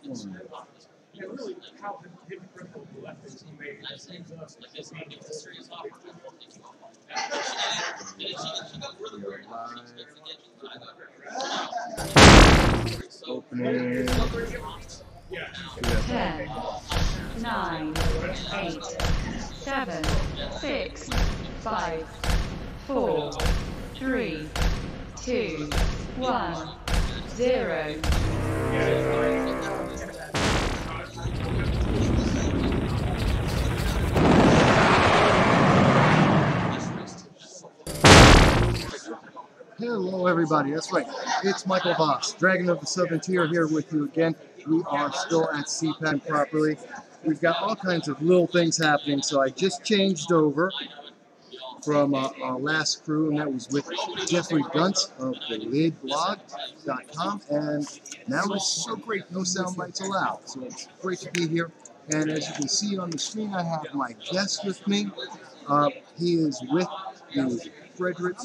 Yeah, really, how hypocritical the left is. He made us as being Opening. 10, 9, 8, 7, 6, 5, 4, 3, 2, 1, 0. Hello, everybody. That's right. It's Michael Voss, Dragon of the Southern Tier, here with you again. We are still at CPAC properly. We've got all kinds of little things happening, so I just changed over from our last crew, and that was with Jeffrey Guntz of the lidblog.com, and now it's so great, no soundbites allowed. So it's great to be here, and as you can see on the screen, I have my guest with me. He is with the Frederick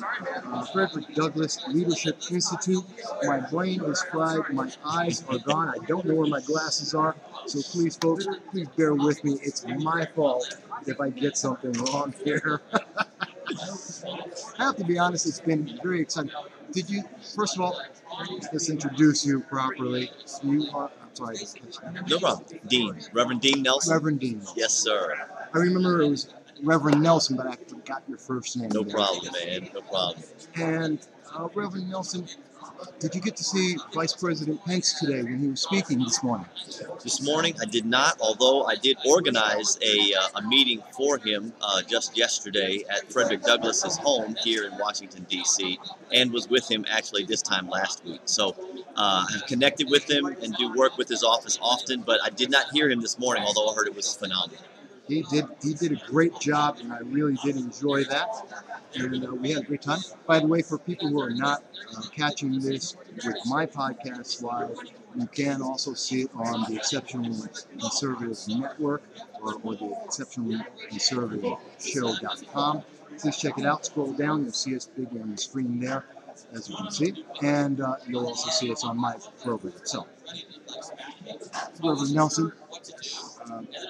Douglass Leadership Institute. My brain is fried, my eyes are gone, I don't know where my glasses are, so please folks, please bear with me. It's my fault if I get something wrong here. I have to be honest, it's been very exciting. Did you, first of all, let's introduce you properly. You are, I'm sorry. No problem. Dean. Reverend Dean Nelson. Reverend Dean. Yes, sir. I remember it was Reverend Nelson, but I forgot your first name. No problem, man. No problem. And Reverend Nelson, did you get to see Vice President Pence today when he was speaking this morning? This morning I did not, although I did organize a meeting for him just yesterday at Frederick Douglass's home here in Washington, D.C., and was with him actually this time last week. So I've connected with him and do work with his office often, but I did not hear him this morning, although I heard it was phenomenal. He did a great job, and I really did enjoy that. And we had a great time. By the way, for people who are not catching this with my podcast live, you can also see it on the Exceptional Conservative Network or the Exceptional Conservative Show.com. Please check it out. Scroll down. You'll see us big on the screen there, as you can see. And you'll also see us on my program itself. Reverend Nelson,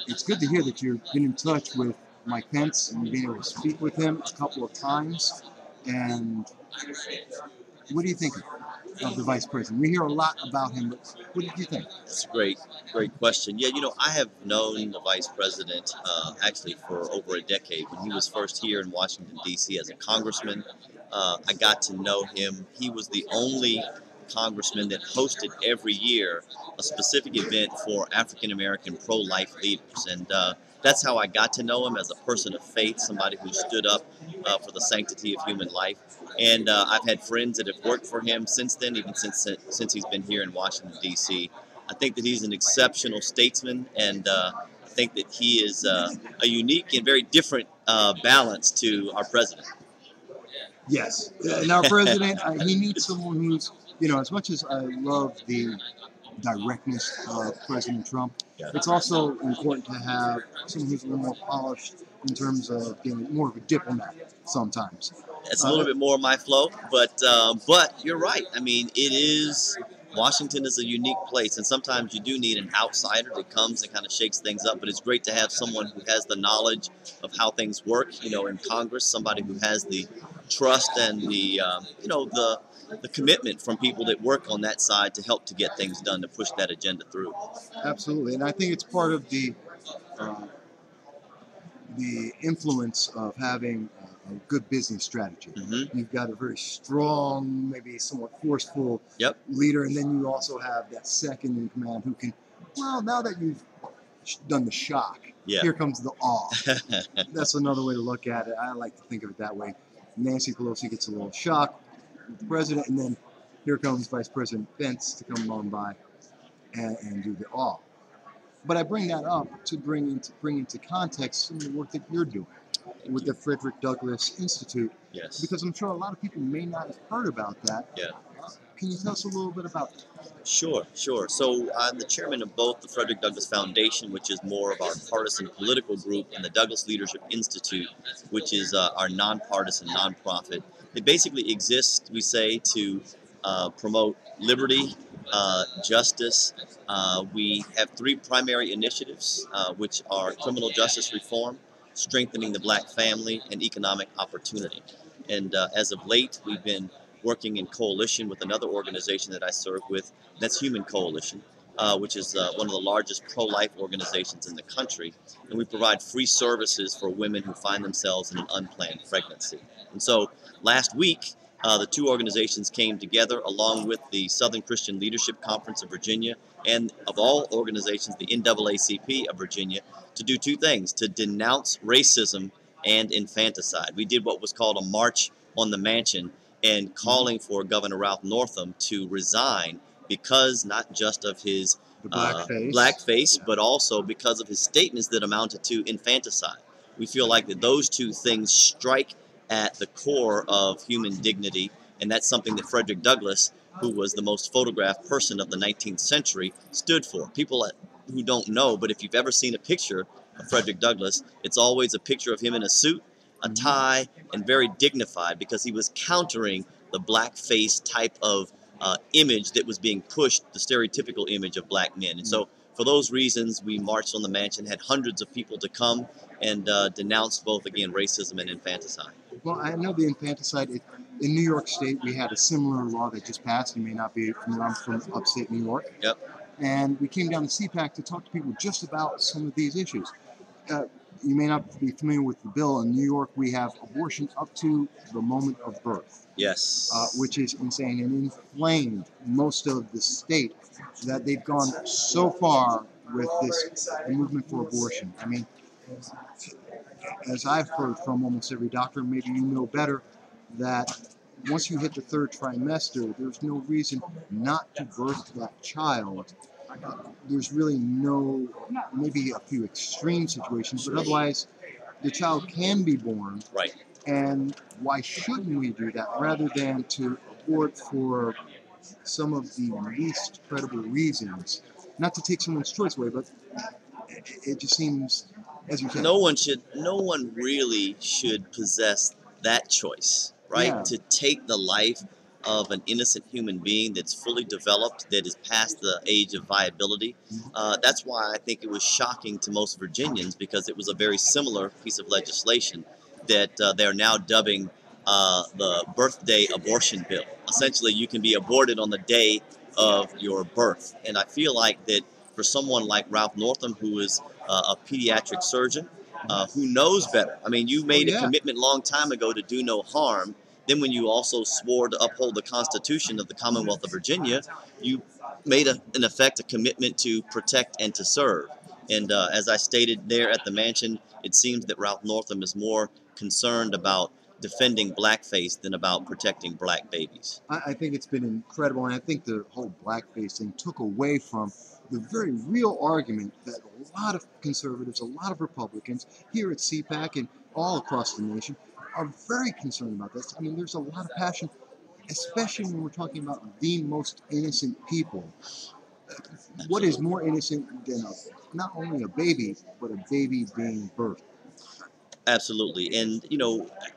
it's good to hear that you've been in touch with Mike Pence and you've been able to speak with him a couple of times. And what do you think of the Vice President? We hear a lot about him, but what did you think? That's a great question. Yeah, you know, I have known the Vice President actually for over a decade. When he was first here in Washington, D.C. as a congressman, I got to know him. He was the only congressman that hosted every year a specific event for African-American pro-life leaders. And that's how I got to know him, as a person of faith, somebody who stood up for the sanctity of human life. And I've had friends that have worked for him since then, even since he's been here in Washington, D.C. I think that he's an exceptional statesman, and I think that he is a unique and very different balance to our president. Yes, and our president, he needs someone who's, you know, as much as I love the directness of President Trump, it's also important to have someone who's a little more polished in terms of being more of a diplomat sometimes. It's a little bit more my flow, but you're right. I mean, Washington is a unique place, and sometimes you do need an outsider that comes and kind of shakes things up, but it's great to have someone who has the knowledge of how things work, you know, in Congress, somebody who has the trust and the, you know, the commitment from people that work on that side to help to get things done, to push that agenda through. Absolutely, and I think it's part of the influence of having a good business strategy. Mm-hmm. You've got a very strong, maybe somewhat forceful leader, and then you also have that second in command who can, well, now that you've done the shock, here comes the awe. That's another way to look at it. I like to think of it that way. Nancy Pelosi gets a little shock with the president, and then here comes Vice President Pence to come along by and do the awe. But I bring that up to bring into context some of the work that you're doing with the Frederick Douglass Institute. Yes. Because I'm sure a lot of people may not have heard about that. Yeah. Can you tell us a little bit about it? Sure. So I'm the chairman of both the Frederick Douglass Foundation, which is more of our partisan political group, and the Douglass Leadership Institute, which is our nonpartisan nonprofit. It basically exists, we say, to promote liberty, justice. We have three primary initiatives, which are criminal justice reform, strengthening the black family, and economic opportunity. And as of late, we've been working in coalition with another organization that I serve with, that's Human Coalition, which is one of the largest pro-life organizations in the country. And we provide free services for women who find themselves in an unplanned pregnancy. And so last week, the two organizations came together along with the Southern Christian Leadership Conference of Virginia and, of all organizations, the NAACP of Virginia, to do two things: to denounce racism and infanticide. We did what was called a march on the mansion, and calling for Governor Ralph Northam to resign because not just of his blackface, but also because of his statements that amounted to infanticide. We feel like that those two things strike at the core of human dignity, and that's something that Frederick Douglass, who was the most photographed person of the 19th century, stood for. People who don't know, but if you've ever seen a picture of Frederick Douglass, it's always a picture of him in a suit, a tie, and very dignified, because he was countering the blackface type of image that was being pushed, the stereotypical image of black men. And so for those reasons, we marched on the mansion, had hundreds of people to come, and denounced both, again, racism and infanticide. Well, I know the infanticide, in New York State, we had a similar law that just passed. You may not be familiar, I'm from upstate New York. Yep. And we came down to CPAC to talk to people just about some of these issues. You may not be familiar with the bill. In New York, we have abortion up to the moment of birth. Yes. Which is insane and inflamed most of the state, that they've gone so far with this movement for abortion. I mean, as I've heard from almost every doctor, maybe you know better, that once you hit the third trimester, there's no reason not to birth that child. There's really no, maybe a few extreme situations, but otherwise the child can be born. Right. And why shouldn't we do that rather than to abort for some of the least credible reasons? Not to take someone's choice away, but it just seems, as you said, no one really should possess that choice, right? Yeah. To take the life of an innocent human being that's fully developed, that is past the age of viability. That's why I think it was shocking to most Virginians, because it was a very similar piece of legislation that they're now dubbing the birthday abortion bill. Essentially, you can be aborted on the day of your birth. And I feel like that for someone like Ralph Northam, who is a pediatric surgeon, who knows better. I mean, you made a commitment long time ago to do no harm. Then when you also swore to uphold the Constitution of the Commonwealth of Virginia, you made, in effect, a commitment to protect and to serve. And as I stated there at the mansion, it seems that Ralph Northam is more concerned about defending blackface than about protecting black babies. I think it's been incredible, and I think the whole blackface thing took away from the very real argument that a lot of conservatives, a lot of Republicans here at CPAC and all across the nation are very concerned about this. I mean, there's a lot of passion, especially when we're talking about the most innocent people. What is more innocent than not only a baby, but a baby being birthed? Absolutely. And,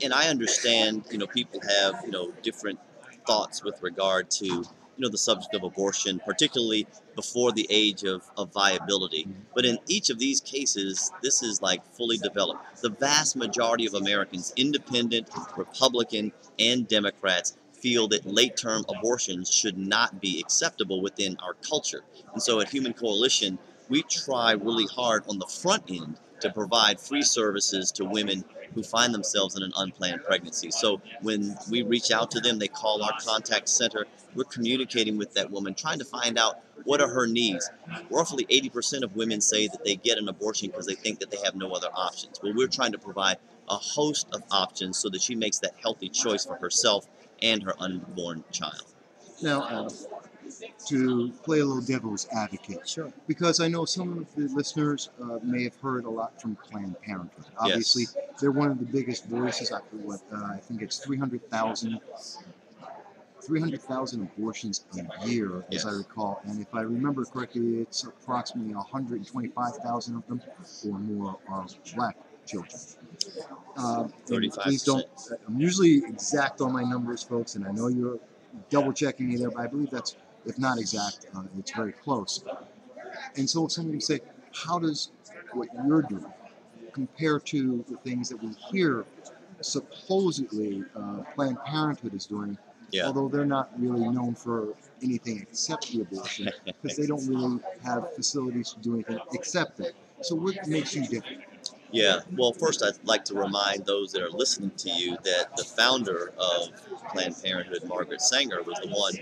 and I understand, people have, different thoughts with regard to, the subject of abortion, particularly before the age of viability. But in each of these cases, this is like fully developed. The vast majority of Americans, independent, Republican, and Democrats, feel that late-term abortions should not be acceptable within our culture. And so at Human Coalition, we try really hard on the front end to provide free services to women who find themselves in an unplanned pregnancy. So when we reach out to them, they call our contact center. We're communicating with that woman, trying to find out what are her needs. Roughly 80% of women say that they get an abortion because they think that they have no other options. Well, we're trying to provide a host of options so that she makes that healthy choice for herself and her unborn child. Now, to play a little devil's advocate. Sure. Because I know some of the listeners may have heard a lot from Planned Parenthood. Obviously, they're one of the biggest voices. I think it's 300,000 abortions a year, as I recall. And if I remember correctly, it's approximately 125,000 of them or more are black children. 35%. Please don't. I'm usually exact on my numbers, folks, and I know you're double checking me there, but I believe that's if not exact, it's very close. And so somebody would say, how does what you're doing compare to the things that we hear supposedly Planned Parenthood is doing, Yeah. although they're not really known for anything except the abortion, because they don't really have facilities to do anything except that. So what makes you different? Yeah, well, first I'd like to remind those that are listening to you that the founder of Planned Parenthood, Margaret Sanger, was the one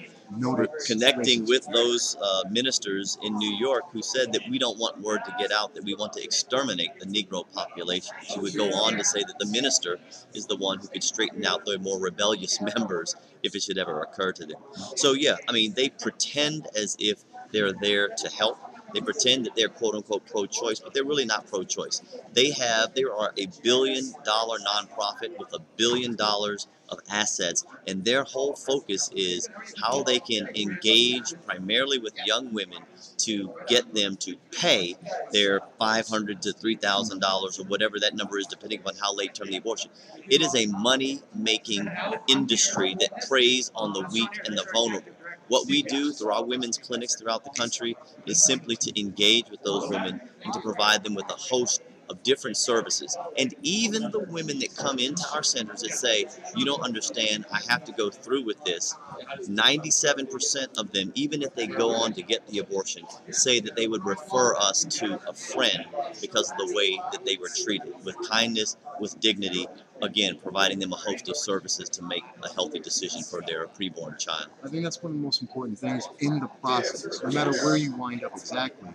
connecting with those ministers in New York who said that we don't want word to get out that we want to exterminate the Negro population. She would go on to say that the minister is the one who could straighten out the more rebellious members if it should ever occur to them. So yeah, I mean, they pretend as if they're there to help. They pretend that they're quote unquote pro-choice, but they're really not pro-choice. They are $1 billion nonprofit with $1 billion of assets, and their whole focus is how they can engage primarily with young women to get them to pay their $500 to $3,000 or whatever that number is, depending upon how late term the abortion. It is a money-making industry that preys on the weak and the vulnerable. What we do through our women's clinics throughout the country is simply to engage with those women and to provide them with a host of different services. And even the women that come into our centers that say, you don't understand, I have to go through with this, 97% of them, even if they go on to get the abortion, say that they would refer us to a friend because of the way that they were treated, with kindness, with dignity, again, providing them a host of services to make a healthy decision for their preborn child. I think that's one of the most important things in the process, no matter where you wind up exactly,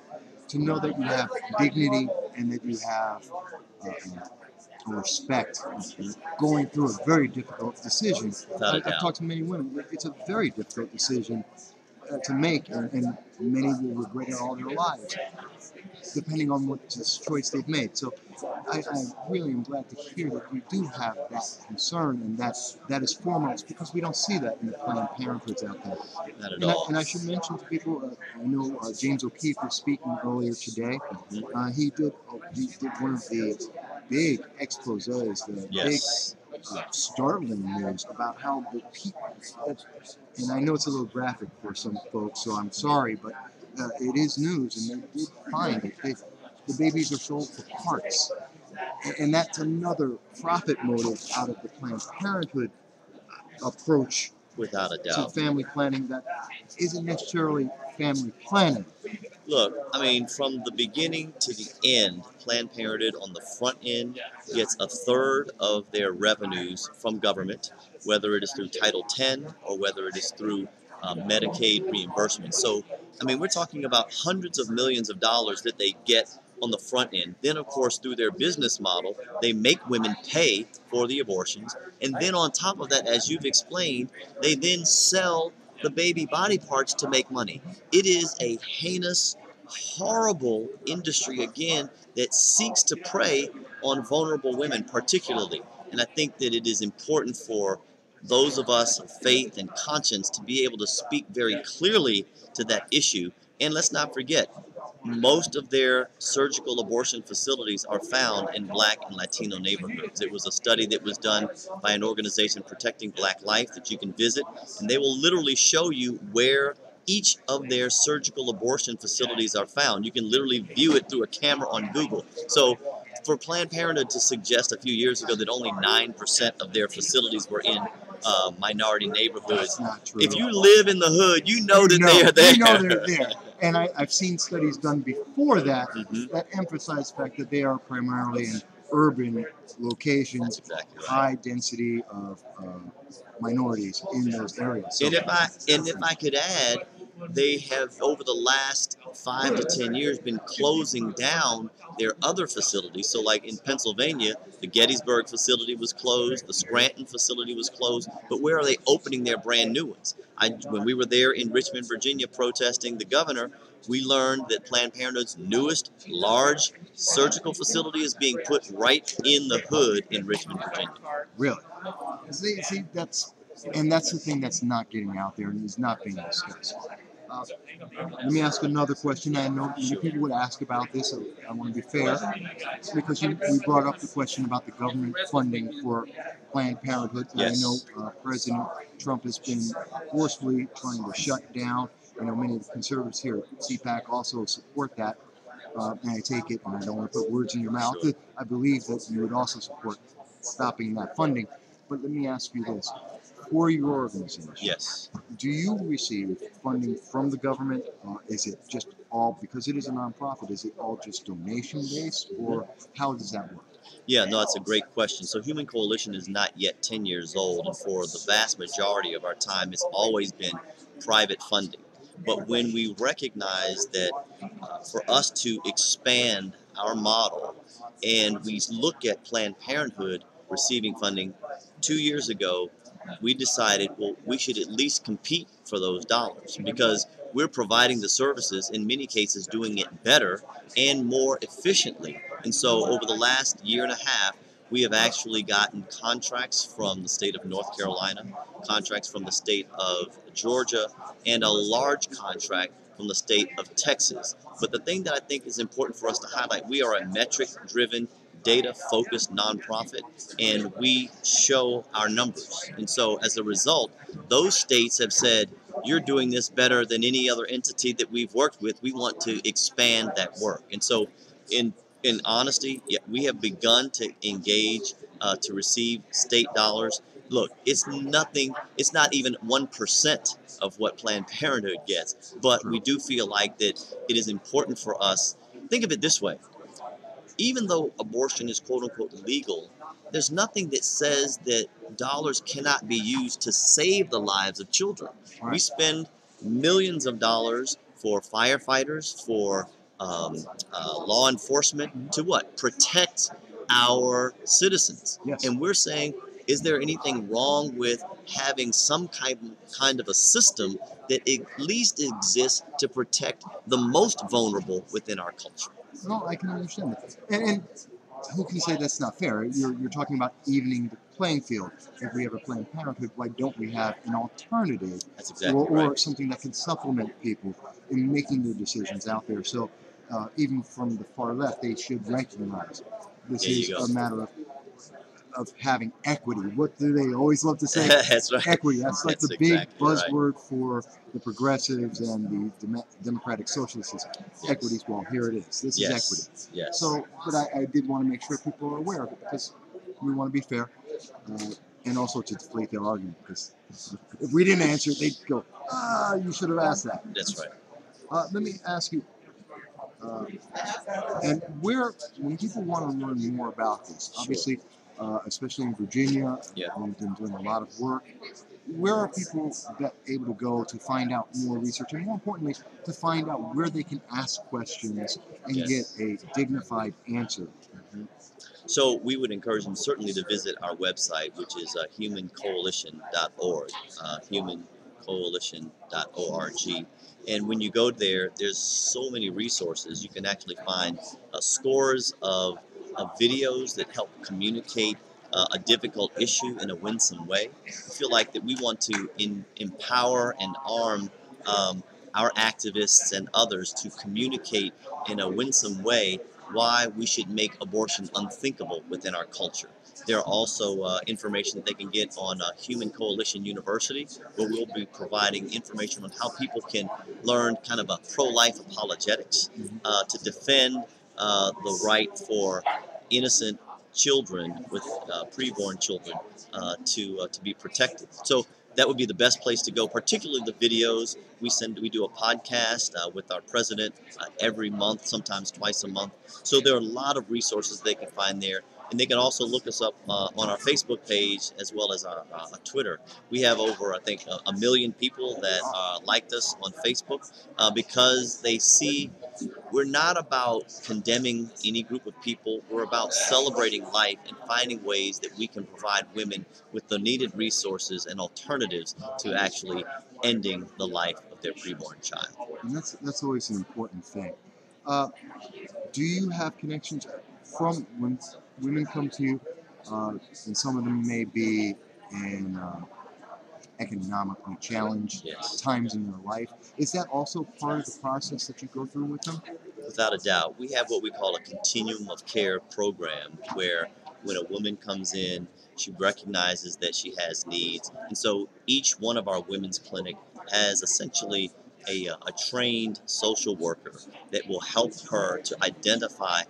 to know that you have dignity and that you have respect going through a very difficult decision. I've talked to many women. It's a very difficult decision to make, and many will regret it all their lives, depending on what choice they've made. So I really am glad to hear that you do have that concern, and that is foremost, because we don't see that in the Planned Parenthoods out there. Not at all. And I should mention to people, I know James O'Keefe was speaking earlier today. He did one of the big exposés, the big startling news about how the people, and I know it's a little graphic for some folks, so I'm sorry, but it is news, and they did find it. The babies are sold for parts, and that's another profit motive out of the Planned Parenthood approach, without a doubt, to family planning that isn't necessarily family planning. Look, I mean, from the beginning to the end, Planned Parenthood on the front end gets a third of their revenues from government, whether it is through Title X or whether it is through Medicaid reimbursement. So, I mean, we're talking about hundreds of millions of dollars that they get on the front end. Then, of course, through their business model, they make women pay for the abortions. And then on top of that, as you've explained, they then sell the baby body parts to make money. It is a heinous, horrible industry, again, that seeks to prey on vulnerable women particularly. And I think that it is important for those of us of faith and conscience to be able to speak very clearly to that issue. And let's not forget, most of their surgical abortion facilities are found in Black and Latino neighborhoods. It was a study that was done by an organization protecting Black life that you can visit, and they will literally show you where each of their surgical abortion facilities are found. You can literally view it through a camera on Google. So for Planned Parenthood to suggest a few years ago that only 9% of their facilities were in minority neighborhoods, if you live in the hood, you know that they are there. You know they're there. And I've seen studies done before that that emphasize the fact that they are primarily in urban locations, high density of minorities in those areas. So, and if I could add, they have over the last 5 to 10 years been closing down their other facilities. So like in Pennsylvania, the Gettysburg facility was closed, the Scranton facility was closed, but where are they opening their brand new ones? When we were there in Richmond, Virginia, protesting the governor, we learned that Planned Parenthood's newest large surgical facility is being put right in the hood in Richmond, Virginia. Really? See, that's the thing that's not getting out there and is not being discussed. Let me ask another question. I know many people would ask about this, so I want to be fair, because we brought up the question about the government funding for Planned Parenthood. Yes. I know President Trump has been forcefully trying to shut down I know many of the conservatives here at CPAC also support that. And I take it, and I don't want to put words in your mouth, Sure. I believe that you would also support stopping that funding. But let me ask you this. For your organization, Yes. do you receive funding from the government? Is it just all, because it is a nonprofit, is it all just donation-based, or how does that work? Yeah, no, that's a great question. So Human Coalition is not yet 10 years old, and for the vast majority of our time, it's always been private funding. But when we recognize that for us to expand our model and we look at Planned Parenthood receiving funding 2 years ago, we decided, well, we should at least compete for those dollars because we're providing the services, in many cases doing it better and more efficiently. And so over the last year and a half, we have actually gotten contracts from the state of North Carolina, contracts from the state of Georgia, and a large contract from the state of Texas. But the thing that I think is important for us to highlight, we are a metric-driven, data-focused nonprofit, and we show our numbers. And so as a result, those states have said, you're doing this better than any other entity that we've worked with. We want to expand that work. And so in honesty, yeah, we have begun to engage to receive state dollars. Look, it's nothing, it's not even 1% of what Planned Parenthood gets, but we do feel like that it is important for us. Think of it this way. Even though abortion is quote unquote legal, there's nothing that says that dollars cannot be used to save the lives of children. We spend millions of dollars for firefighters, for law enforcement, to what? Protect our citizens. Yes. And we're saying, is there anything wrong with having some kind of a system that at least exists to protect the most vulnerable within our culture? No, I can understand that. And who can say that's not fair? You're talking about evening the playing field. If we have a Planned Parenthood, why don't we have an alternative? That's exactly or right. something that can supplement people in making their decisions out there. So even from the far left, they should recognize this is a matter of having equity. What do they always love to say? That's right. Equity. That's like That's the big exactly buzzword for the progressives and the democratic socialists. Equities. Well, here it is. This is equity. Yes. So, but I did want to make sure people are aware of it because we want to be fair and also to deflate their argument because if we didn't answer, they'd go, you should have asked that. That's right. Let me ask you, and when people want to learn more about this, obviously, especially in Virginia, we've been doing a lot of work. Where are people able to go to find out more research, and more importantly, to find out where they can ask questions and get a dignified answer? So we would encourage them certainly to visit our website, which is humancoalition.org, humancoalition.org. And when you go there, there's so many resources. You can actually find scores of videos that help communicate a difficult issue in a winsome way. I feel like that we want to empower and arm our activists and others to communicate in a winsome way why we should make abortion unthinkable within our culture. There are also information that they can get on Human Coalition University, where we'll be providing information on how people can learn kind of a pro-life apologetics to defend the right for innocent children with preborn children to be protected. So that would be the best place to go, particularly the videos. We do a podcast with our president every month, sometimes twice a month. So there are a lot of resources they can find there. And they can also look us up on our Facebook page as well as our Twitter. We have over, I think, 1 million people that liked us on Facebook because they see we're not about condemning any group of people. We're about celebrating life and finding ways that we can provide women with the needed resources and alternatives to actually ending the life of their preborn child. And that's always an important thing. Do you have connections from when women come to you, and some of them may be in economically challenged times in their life? Is that also part of the process that you go through with them? Without a doubt. We have what we call a continuum of care program where when a woman comes in, she recognizes that she has needs. And so each one of our women's clinic has essentially a trained social worker that will help her to identify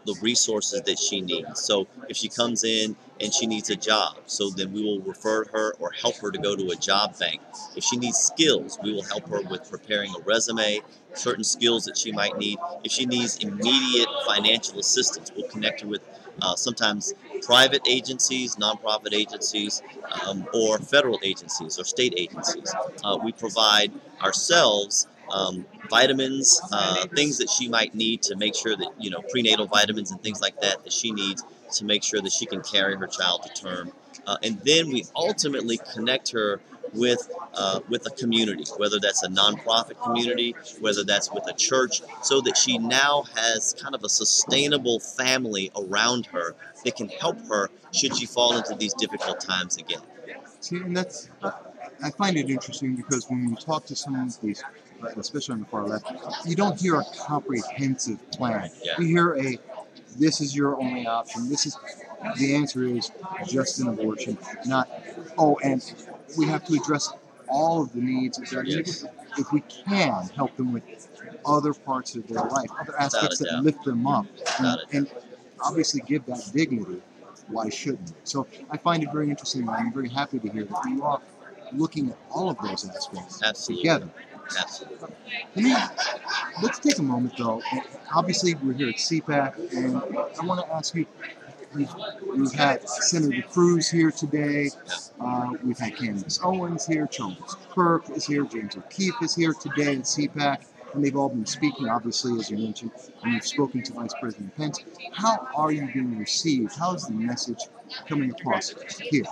the resources that she needs. So if she comes in and she needs a job, so then we will refer her or help her to go to a job bank. If she needs skills, we will help her with preparing a resume, certain skills that she might need. If she needs immediate financial assistance, we'll connect her with sometimes private agencies, nonprofit agencies, or federal agencies or state agencies. We provide ourselves vitamins, things that she might need to make sure that, prenatal vitamins and things like that she needs to make sure that she can carry her child to term. And then we ultimately connect her with a community, whether that's a nonprofit community, whether that's with a church, so that she now has kind of a sustainable family around her that can help her should she fall into these difficult times again. See, and that's, I find it interesting because when we talk to some of these, especially on the far left, you don't hear a comprehensive plan. Yeah. You hear this is your only option. The answer is just an abortion, not, and we have to address all of the needs of their needs. If we can help them with other parts of their life, other aspects that lift them up, and obviously give that dignity, why shouldn't we? So I find it very interesting, and I'm very happy to hear that you are looking at all of those aspects together. Absolutely. Let's take a moment, though. Obviously, we're here at CPAC, and I want to ask you, we've had Senator Cruz here today. We've had Candace Owens here. Charles Kirk is here. James O'Keefe is here today at CPAC. And they've all been speaking, obviously, as you mentioned, and you've spoken to Vice President Pence. How are you being received? How is the message coming across here?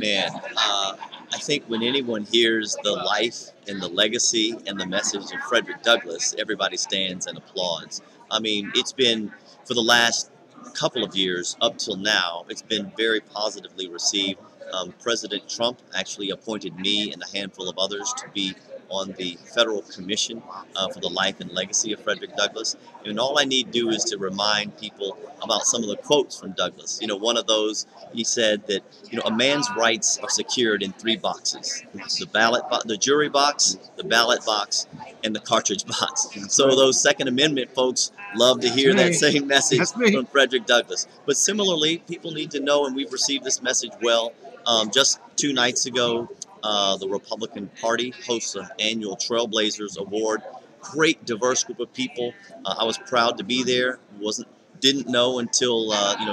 Man, I think when anyone hears the life and the legacy and the message of Frederick Douglass, everybody stands and applauds. I mean, it's been, for the last couple of years up till now, it's been very positively received. President Trump actually appointed me and a handful of others to be on the federal commission for the life and legacy of Frederick Douglass. And all I need to do is to remind people about some of the quotes from Douglass. One of those, he said that, a man's rights are secured in 3 boxes: the jury box, the ballot box, and the cartridge box. So those Second Amendment folks love to hear that same message from Frederick Douglass. But similarly, people need to know, and we've received this message well. Just 2 nights ago, the Republican Party hosts an annual Trailblazers Award. Great, diverse group of people. I was proud to be there. Didn't know until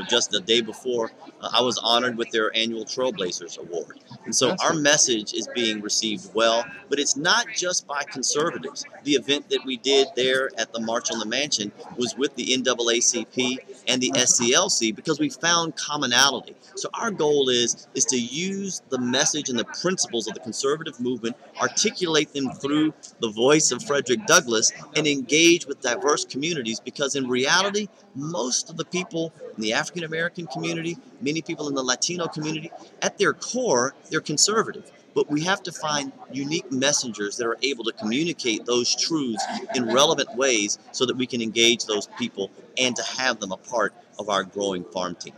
just the day before. I was honored with their annual Trailblazers Award. And so our message is being received well, but it's not just by conservatives. The event that we did there at the March on the Mansion was with the NAACP and the SCLC because we found commonality. So our goal is to use the message and the principles of the conservative movement, articulate them through the voice of Frederick Douglass, and engage with diverse communities, because in reality, most of the people in the African American community, many people in the Latino community, at their core, they're conservative. But we have to find unique messengers that are able to communicate those truths in relevant ways so that we can engage those people and to have them a part of our growing farm team.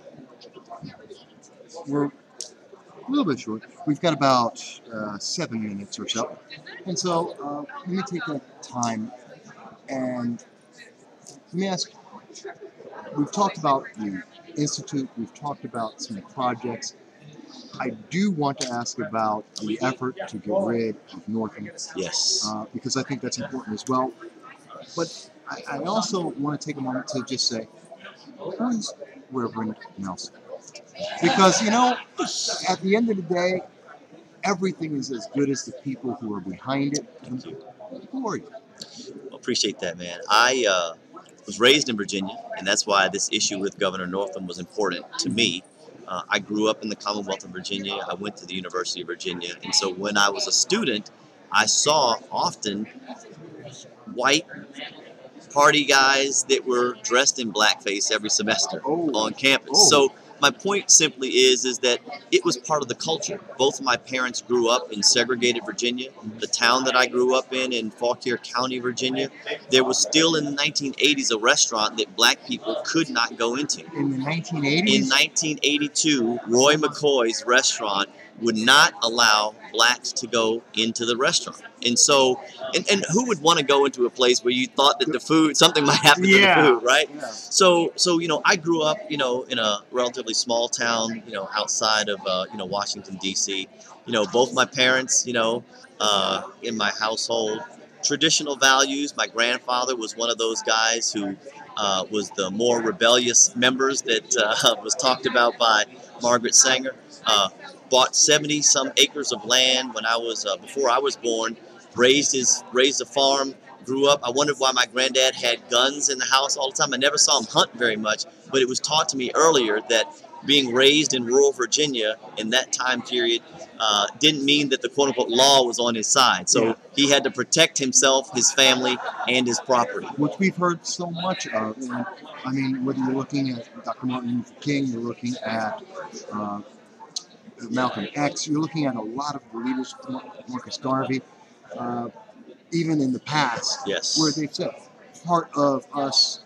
We're a little bit short. We've got about 7 minutes or so. And so let me take that time and let me ask you. We've talked about the Institute. We've talked about some projects. I do want to ask about the effort to get rid of Northam. Yes. Because I think that's important as well. But I also want to take a moment to just say, who's Reverend Nelson? Because, at the end of the day, everything is as good as the people who are behind it. Thank you. Who are you? Well, appreciate that, man. I was raised in Virginia, and that's why this issue with Governor Northam was important to me. I grew up in the Commonwealth of Virginia. I went to the University of Virginia. And so when I was a student, I saw often white party guys that were dressed in blackface every semester on campus. So my point simply is that it was part of the culture. Both of my parents grew up in segregated Virginia. The town that I grew up in Fauquier County, Virginia, there was still in the 1980s a restaurant that black people could not go into. In the 1980s? In 1982, Roy McCoy's restaurant would not allow blacks to go into the restaurant. And so, and who would want to go into a place where you thought that the food, something might happen to the food, right? Yeah. So, I grew up, in a relatively small town, outside of, Washington, D.C. Both my parents, in my household, traditional values. My grandfather was one of those guys who was the more rebellious members that was talked about by Margaret Sanger. Bought 70-some acres of land when I was before I was born. Raised a farm. Grew up. I wondered why my granddad had guns in the house all the time. I never saw him hunt very much, but it was taught to me earlier that being raised in rural Virginia in that time period didn't mean that the quote-unquote law was on his side. So he had to protect himself, his family, and his property. Which we've heard so much of. And, I mean, whether you're looking at Dr. Martin Luther King, you're looking at Malcolm X, you're looking at a lot of the leaders, Marcus Garvey, even in the past, Yes. where they've said part of us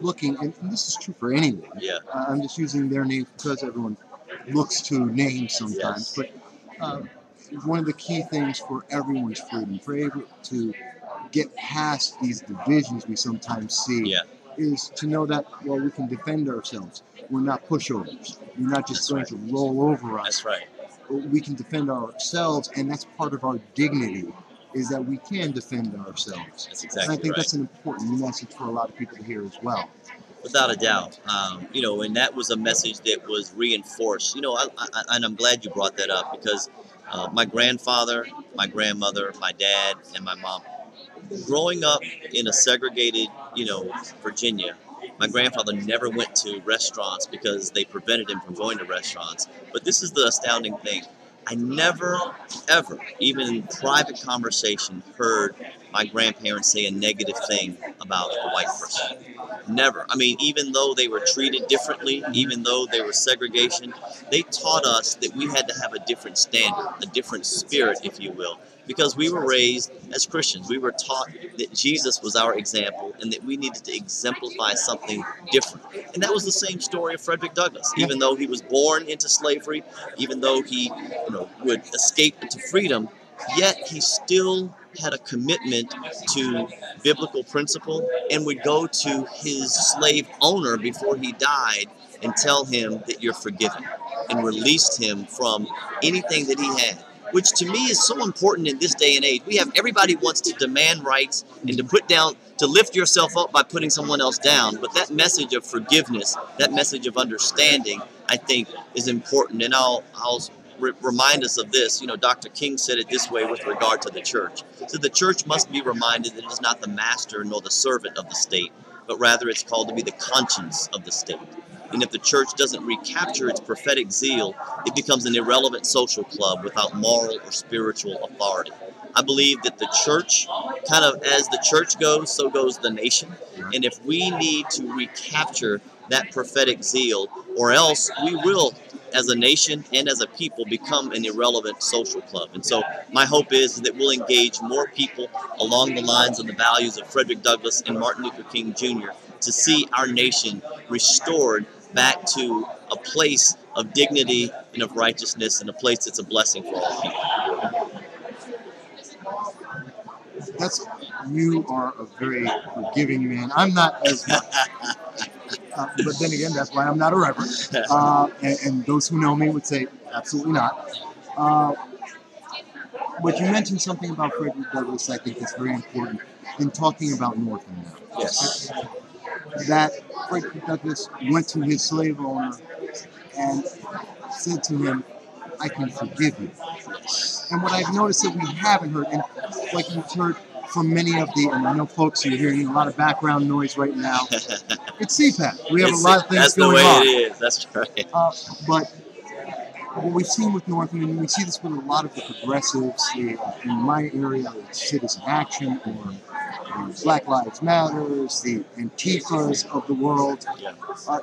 looking, and this is true for anyone. Yeah. I'm just using their names because everyone looks to names sometimes. Yes. But one of the key things for everyone's freedom, for able to get past these divisions we sometimes see, is to know that, well, we can defend ourselves. We're not pushovers. We're not just going to roll over us. That's right. We can defend ourselves, and that's part of our dignity, is that we can defend ourselves. That's exactly and I think right. that's an important message for a lot of people to hear as well. Without a doubt. And that was a message that was reinforced. And I'm glad you brought that up because my grandfather, my grandmother, my dad, and my mom, growing up in a segregated, Virginia, my grandfather never went to restaurants because they prevented him from going to restaurants. But this is the astounding thing. I never, ever, even in private conversation, heard my grandparents say a negative thing about a white person. Never. I mean, even though they were treated differently, even though there was segregation, they taught us that we had to have a different standard, a different spirit, if you will. Because we were raised as Christians. We were taught that Jesus was our example and that we needed to exemplify something different. And that was the same story of Frederick Douglass. Even though he was born into slavery, even though he would escape into freedom, yet he still had a commitment to biblical principle and would go to his slave owner before he died and tell him that you're forgiven and released him from anything that he had. Which to me is so important in this day and age. Everybody wants to demand rights and to lift yourself up by putting someone else down. But that message of forgiveness, that message of understanding, I think is important. And I'll remind us of this. Dr. King said it this way with regard to the church. So the church must be reminded that it is not the master nor the servant of the state, but rather it's called to be the conscience of the state. And if the church doesn't recapture its prophetic zeal, it becomes an irrelevant social club without moral or spiritual authority. I believe that the church, kind of as the church goes, so goes the nation. And if we need to recapture that prophetic zeal, or else we will, as a nation and as a people, become an irrelevant social club. And so my hope is that we'll engage more people along the lines of the values of Frederick Douglass and Martin Luther King Jr. to see our nation restored back to a place of dignity and of righteousness and a place that's a blessing for all people. You are a very forgiving man. I'm not as much. But then again, that's why I'm not a reverend. And those who know me would say, absolutely not. But you mentioned something about Frederick Douglass I think is very important in talking about Northam now. Yes. That Frederick Douglass went to his slave owner and said to him, I can forgive you. And what I've noticed that we haven't heard, and like you've heard from many of the, and I know folks, you're hearing a lot of background noise right now, it's CPAC. We have a lot of things going on. That's the way it is. That's right. But what we've seen with Northam, and we see this with a lot of the progressives in my area, it's Citizen Action or Black Lives Matters, the Antifas of the world,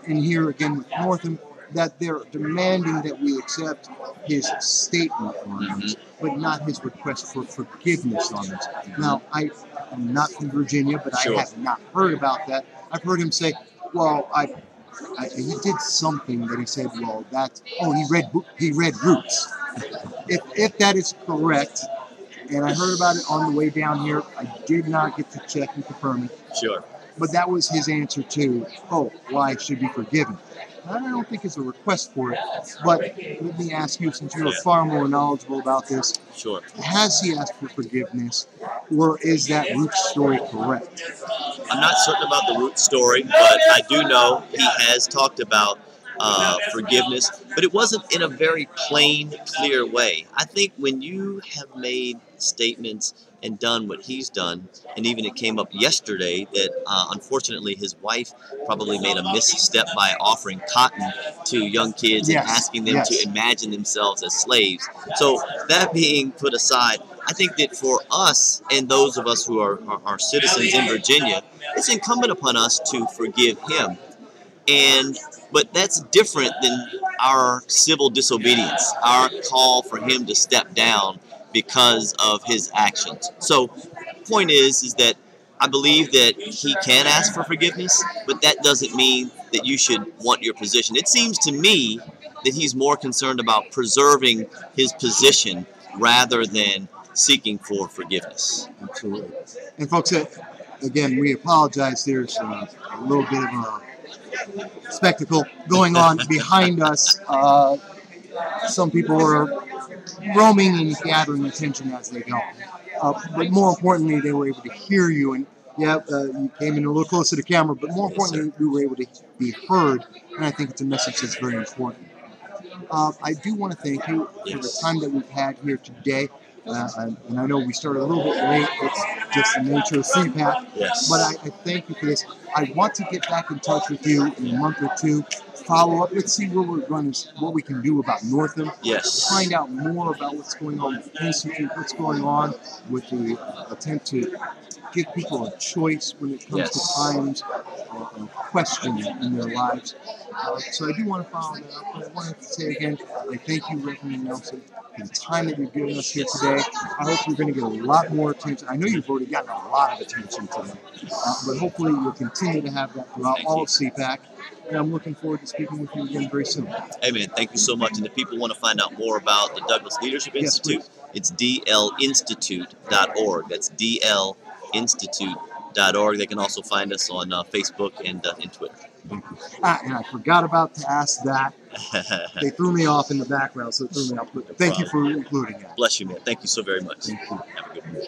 and here again with Northam, that they're demanding that we accept his statement on this, but not his request for forgiveness on this. Now, I am not from Virginia, but I have not heard about that. I've heard him say, well, he did something that he said, well, that's, he read Roots. If that is correct, and I heard about it on the way down here, I did not get to check and confirm it. Sure. But that was his answer to, why I should be forgiven. I don't think it's a request for it, but let me ask you, since you're far more knowledgeable about this, Sure. has he asked for forgiveness, or is that root story correct? I'm not certain about the root story, but I do know he has talked about forgiveness, but it wasn't in a very plain, clear way. I think when you have made statements and done what he's done, and even it came up yesterday that unfortunately his wife probably made a misstep by offering cotton to young kids and asking them to imagine themselves as slaves. So that being put aside, I think that for us and those of us who are citizens in Virginia, it's incumbent upon us to forgive him. But that's different than our civil disobedience, our call for him to step down because of his actions. So point is that I believe that he can ask for forgiveness, but that doesn't mean that you should want your position. It seems to me that he's more concerned about preserving his position rather than seeking for forgiveness. Absolutely. And folks, again, we apologize. There's a little bit of a spectacle going on behind us. Some people are roaming and gathering attention as they go. But more importantly, they were able to hear you. And you came in a little closer to camera, but more importantly, we were able to be heard. And I think it's a message that's very important. I do want to thank you for the time that we've had here today. And I know we started a little bit late. It's just the nature of CPAC. Yes. But I thank you for this. I want to get back in touch with you in a month or two. Follow up. Let's see what we can do about Northam. Yes. Find out more about what's going on with the Institute, what's going on with the attempt to give people a choice when it comes to times of question in their lives. So I do want to follow that up, but I wanted to say again, I thank you, Reverend Nelson, for the time that you've given us here today. I hope you're going to get a lot more attention. I know you've already gotten a lot of attention today, but hopefully you'll continue to have that throughout all of CPAC. And I'm looking forward to speaking with you again very soon. Amen. Thank you so much. And if people want to find out more about the Douglas Leadership Institute, it's dlinstitute.org. That's dlinstitute.org. They can also find us on Facebook and Twitter. And I forgot about to ask that. They threw me off in the background, so it threw me off. But thank you for including that. Bless you, man. Thank you so very much. Thank you. Have a good one.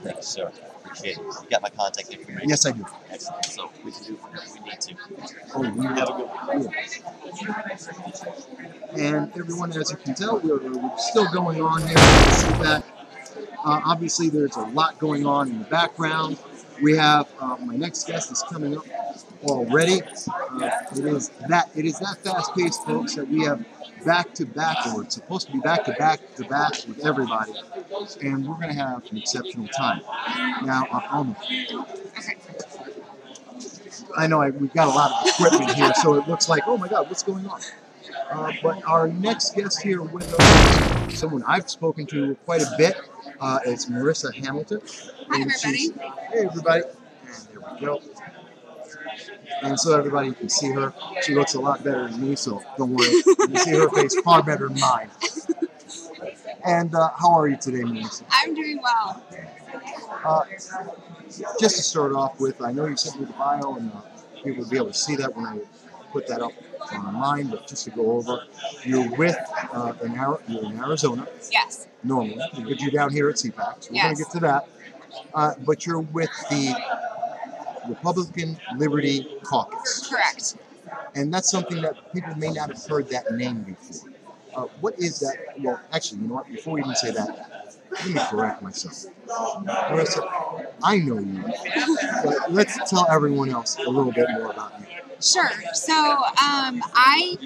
Thanks, sir. Appreciate it. You got my contact information? Yes, I do. Excellent. So we can do whatever we need to. We have a good one. And everyone, as you can tell, we're still going on here at CPAC. Obviously, there's a lot going on in the background. We have my next guest is coming up already. It is that fast-paced, folks, that we have back-to-back, or it's supposed to be back-to-back with everybody, and we're going to have an exceptional time. Now, I know we've got a lot of equipment here, so it looks like, oh my God, what's going on? But our next guest here with us, someone I've spoken to quite a bit, is Merissa Hamilton. Hi, everybody. Hey, everybody. And there we go. And so everybody can see her. She looks a lot better than me, so don't worry. You can see her face far better than mine. And how are you today, Merissa? I'm doing well. Just to start off with, I know you sent me the bio, and people will be able to see that when I put that up online, but just to go over, you're with, you're in Arizona. Yes. Normally, but you're down here at CPAC, so we're going to get to that. But you're with the Republican Liberty Caucus. Correct. And that's something that people may not have heard that name before. What is that? Well, actually, you know what? Before we even say that, let me correct myself. Merissa, I know you, but let's tell everyone else a little bit more about you. Sure. So I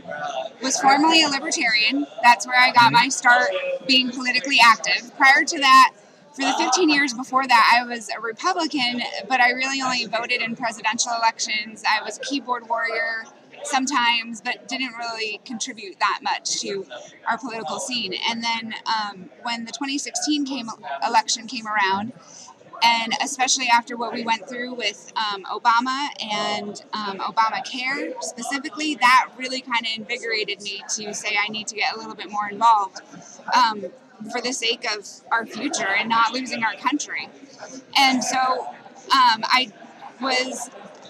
was formerly a libertarian. That's where I got my start being politically active. Prior to that, for the 15 years before that, I was a Republican, but I really only voted in presidential elections. I was a keyboard warrior sometimes, but didn't really contribute that much to our political scene. And then when the 2016 election came around, And especially after what we went through with Obama and Obamacare specifically, that really kind of invigorated me to say I need to get a little bit more involved for the sake of our future and not losing our country. And so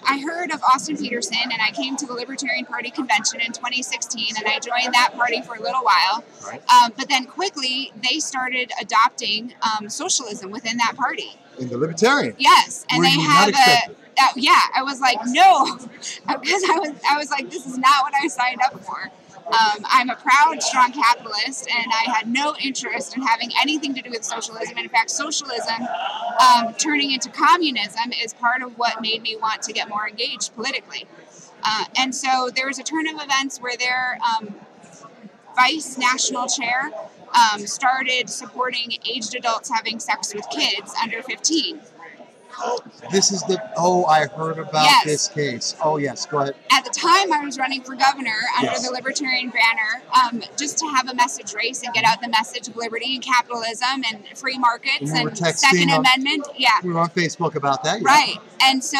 I heard of Austin Peterson, and I came to the Libertarian Party convention in 2016, and I joined that party for a little while. Right. But then quickly, they started adopting socialism within that party. In the Libertarian? Yes, and Were they you have not expected? yeah, I was like, no, because I was like, this is not what I signed up for. I'm a proud, strong capitalist, and I had no interest in having anything to do with socialism. In fact, socialism turning into communism is part of what made me want to get more engaged politically. And so there was a turn of events where their vice national chair started supporting aged adults having sex with kids under 15. This is I heard about this case. Oh, yes, go ahead. At the time, I was running for governor under Yes. the Libertarian banner, just to have a message race and get out the message of liberty and capitalism and free markets And we were and texting Second on- Amendment. Yeah. We were on Facebook about that. Yeah. Right. And so,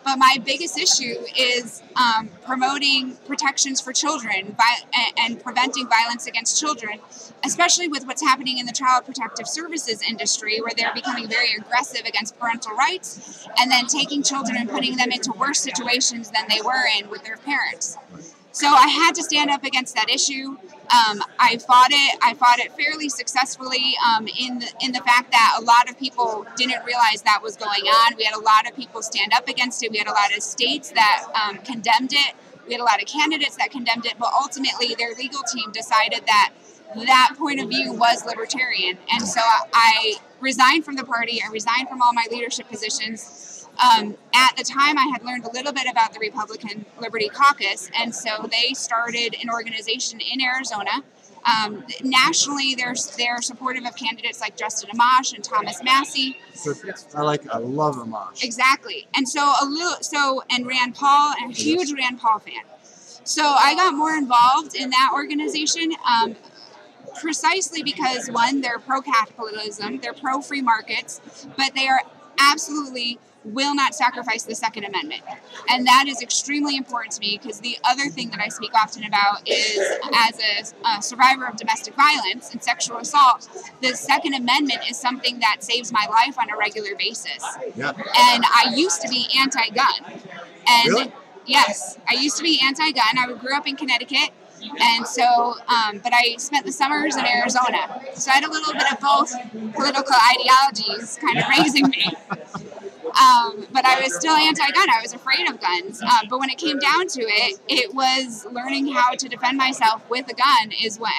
but my biggest issue is promoting protections for children and preventing violence against children, especially with what's happening in the child protective services industry, where they're becoming very aggressive against parental rights and then taking children and putting them into worse situations than they were in with their parents. So I had to stand up against that issue. I fought it fairly successfully in the fact that a lot of people didn't realize that was going on. We had a lot of people stand up against it. We had a lot of states that condemned it. We had a lot of candidates that condemned it. But ultimately, their legal team decided that that point of view was libertarian. And so I resigned from the party. I resigned from all my leadership positions. At the time, I had learned a little bit about the Republican Liberty Caucus, and so they started an organization in Arizona. Nationally, they're supportive of candidates like Justin Amash and Thomas Massey. I love Amash. Exactly, and and Rand Paul. I'm a huge Rand Paul fan. So I got more involved in that organization. Precisely because, one, they're pro-capitalism, they're pro-free markets, but they are absolutely will not sacrifice the Second Amendment. And that is extremely important to me, because the other thing that I speak often about is, as a survivor of domestic violence and sexual assault, the Second Amendment is something that saves my life on a regular basis. Yeah. And I used to be anti-gun. And Really? Yes, I used to be anti-gun. I grew up in Connecticut. And so, but I spent the summers in Arizona. So I had a little bit of both political ideologies kind of raising me. But I was still anti-gun. I was afraid of guns. But when it came down to it, it was learning how to defend myself with a gun is what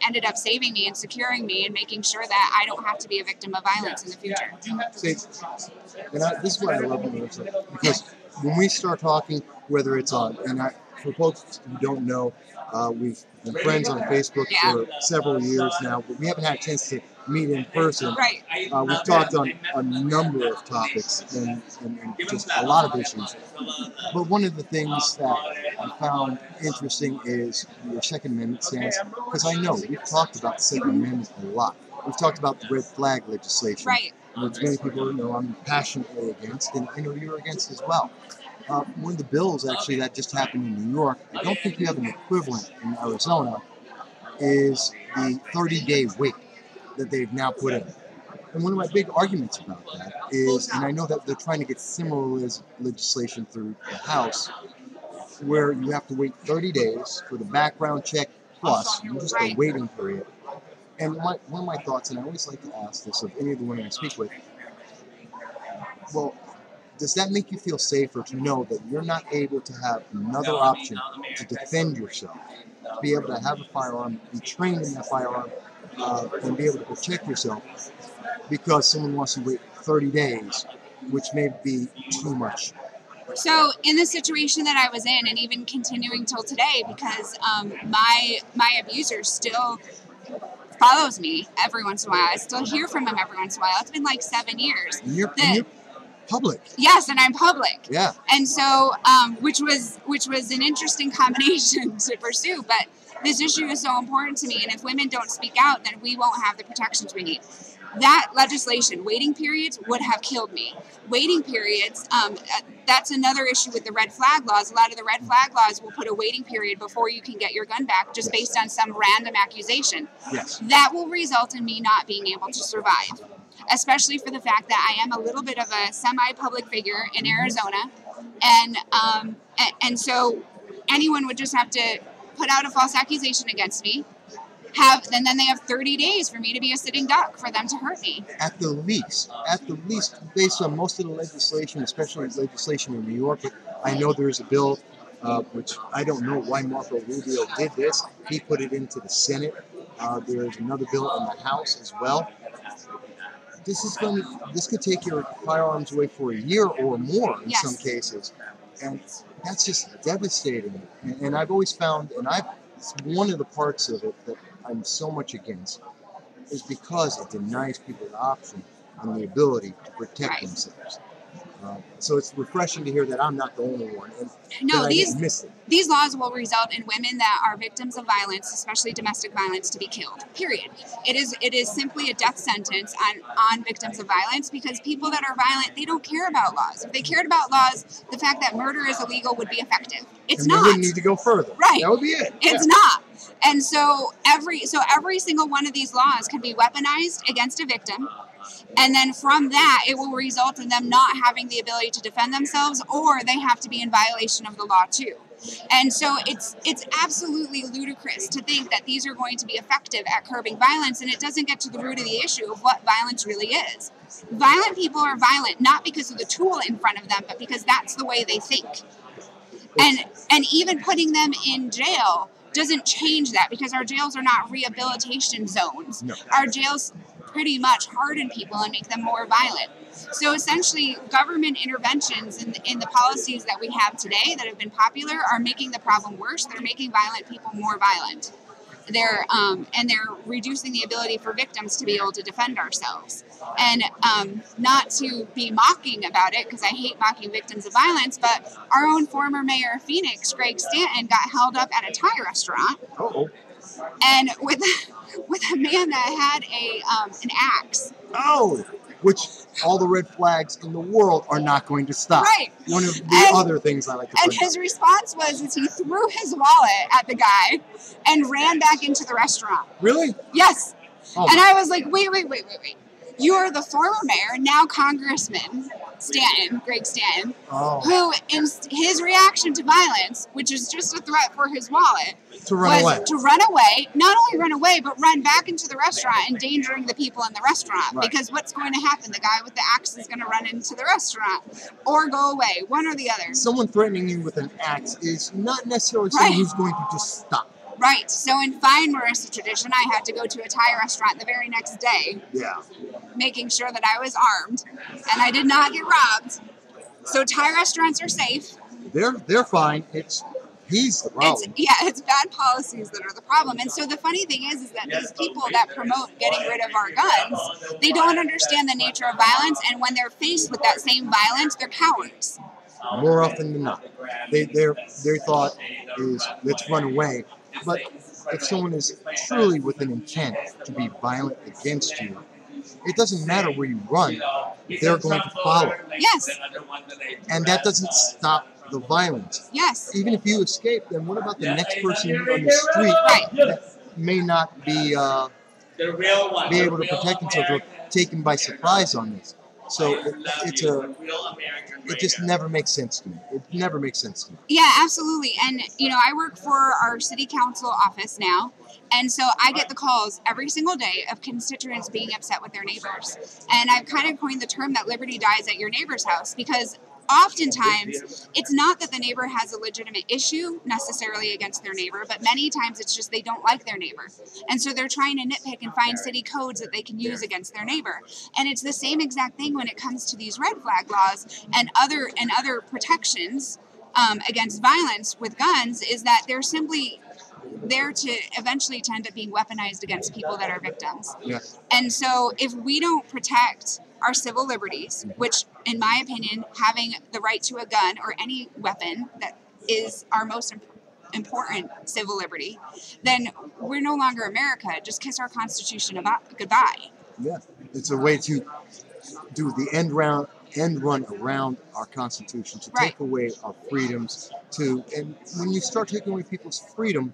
ended up saving me and securing me and making sure that I don't have to be a victim of violence in the future. See, this is what I love Merissa, because when we start talking, whether it's on, for folks who don't know, we've been friends on Facebook for several years now, but we haven't had a chance to meet in person. Right. We've talked on a number of topics and just a lot of issues. But one of the things that I found interesting is your Second Amendment stance, because I know we've talked about the Second Amendment a lot. We've talked about the red flag legislation, Right. which many people know I'm passionately against, and you're against as well. One of the bills actually that just happened in New York, I don't think we have an equivalent in Arizona, is the 30-day wait that they've now put in. And one of my big arguments about that is, and I know that they're trying to get similar legislation through the House, where you have to wait 30 days for the background check plus just a waiting period. And one of my thoughts, and I always like to ask this of any of the women I speak with, well, does that make you feel safer to know that you're not able to have another option to defend yourself, to be able to have a firearm, be trained in that firearm, and be able to protect yourself because someone wants to wait 30 days, which may be too much? So in the situation that I was in, and even continuing till today, because my abuser still follows me every once in a while. I still hear from him every once in a while. It's been like 7 years. And you're public. Yes, and I'm public. Yeah. And so, which was an interesting combination to pursue. But this issue is so important to me, and if women don't speak out, then we won't have the protections we need. that legislation, waiting periods, would have killed me. Waiting periods, that's another issue with the red flag laws. A lot of the red flag laws will put a waiting period before you can get your gun back just based on some random accusation. Yes. That will result in me not being able to survive, especially for the fact that I am a little bit of a semi-public figure in Arizona. And so anyone would just have to put out a false accusation against me, and then they have 30 days for me to be a sitting duck for them to hurt me. At the least, based on most of the legislation, especially legislation in New York, I know there's a bill, which I don't know why Marco Rubio did this. He put it into the Senate. There's another bill in the House as well. This could take your firearms away for a year or more in some cases, and that's just devastating. And I've always found, it's one of the parts of it that I'm so much against, is because it denies people the option and the ability to protect themselves. So it's refreshing to hear that I'm not the only one. And no, these laws will result in women that are victims of violence, especially domestic violence, to be killed. Period. It is simply a death sentence on victims of violence, because people that are violent, they don't care about laws. If they cared about laws, the fact that murder is illegal would be effective. It's not. We wouldn't need to go further. Right. That would be it. It's not. And so every single one of these laws can be weaponized against a victim. And then from that, it will result in them not having the ability to defend themselves, or they have to be in violation of the law too. And so it's absolutely ludicrous to think that these are going to be effective at curbing violence, and it doesn't get to the root of the issue of what violence really is. Violent people are violent not because of the tool in front of them, but because that's the way they think. And even putting them in jail doesn't change that, because our jails are not rehabilitation zones. No. Our jails pretty much harden people and make them more violent. So essentially, government interventions in the policies that we have today that have been popular are making the problem worse. They're making violent people more violent. They're reducing the ability for victims to be able to defend ourselves. And not to be mocking about it, because I hate mocking victims of violence, but our own former mayor of Phoenix, Greg Stanton, got held up at a Thai restaurant. And with a man that had an axe. Which all the red flags in the world are not going to stop. Right. One of the other things I like to And his response was he threw his wallet at the guy and ran back into the restaurant. Really? Yes. And I was like, wait. You are the former mayor, now Congressman Stanton, Greg Stanton, who, in his reaction to violence, which is just a threat for his wallet, to run away. Not only run away, but run back into the restaurant, endangering the people in the restaurant. Right. Because what's going to happen? The guy with the axe is going to run into the restaurant or go away, one or the other. Someone threatening you with an axe is not necessarily someone who's going to just stop. Right. So in fine Merissa tradition, I had to go to a Thai restaurant the very next day. Yeah. Making sure that I was armed and I did not get robbed. So Thai restaurants are safe. They're fine. He's the problem. It's bad policies that are the problem. And so the funny thing is that these people that promote getting rid of our guns, they don't understand the nature of violence, and when they're faced with that same violence, they're cowards. More often than not. Their thought is, let's run away. But if someone is truly with an intent to be violent against you, it doesn't matter where you run, they're going to follow. Yes. And that doesn't stop the violence. Yes. Even if you escape, then what about the next person on the street that may not be able to protect themselves or taken by surprise on this? So it just never makes sense to me. It never makes sense to me. Yeah, absolutely. And, I work for our city council office now. And so I get the calls every single day of constituents being upset with their neighbors. And I've kind of coined the term that liberty dies at your neighbor's house, because oftentimes it's not that the neighbor has a legitimate issue necessarily against their neighbor, but many times it's just they don't like their neighbor. And so they're trying to nitpick and find city codes that they can use against their neighbor. And it's the same exact thing when it comes to these red flag laws and other protections against violence with guns, is that they're simply there to eventually end up being weaponized against people that are victims. Yes. And so if we don't protect our civil liberties, which in my opinion, having the right to a gun or any weapon that is our most important civil liberty, then we're no longer America. Just kiss our Constitution goodbye. Yeah. It's a way to do the end run around our Constitution, to Right. take away our freedoms. And when you start taking away people's freedom,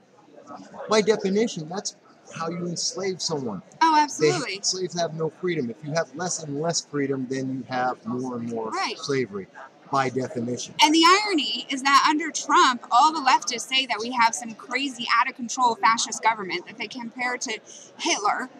by definition, that's how you enslave someone. Oh, absolutely. Slaves have no freedom. If you have less and less freedom, then you have more and more Right. slavery, by definition. And the irony is that under Trump, all the leftists say that we have some crazy, out of control fascist government that they compare to Hitler.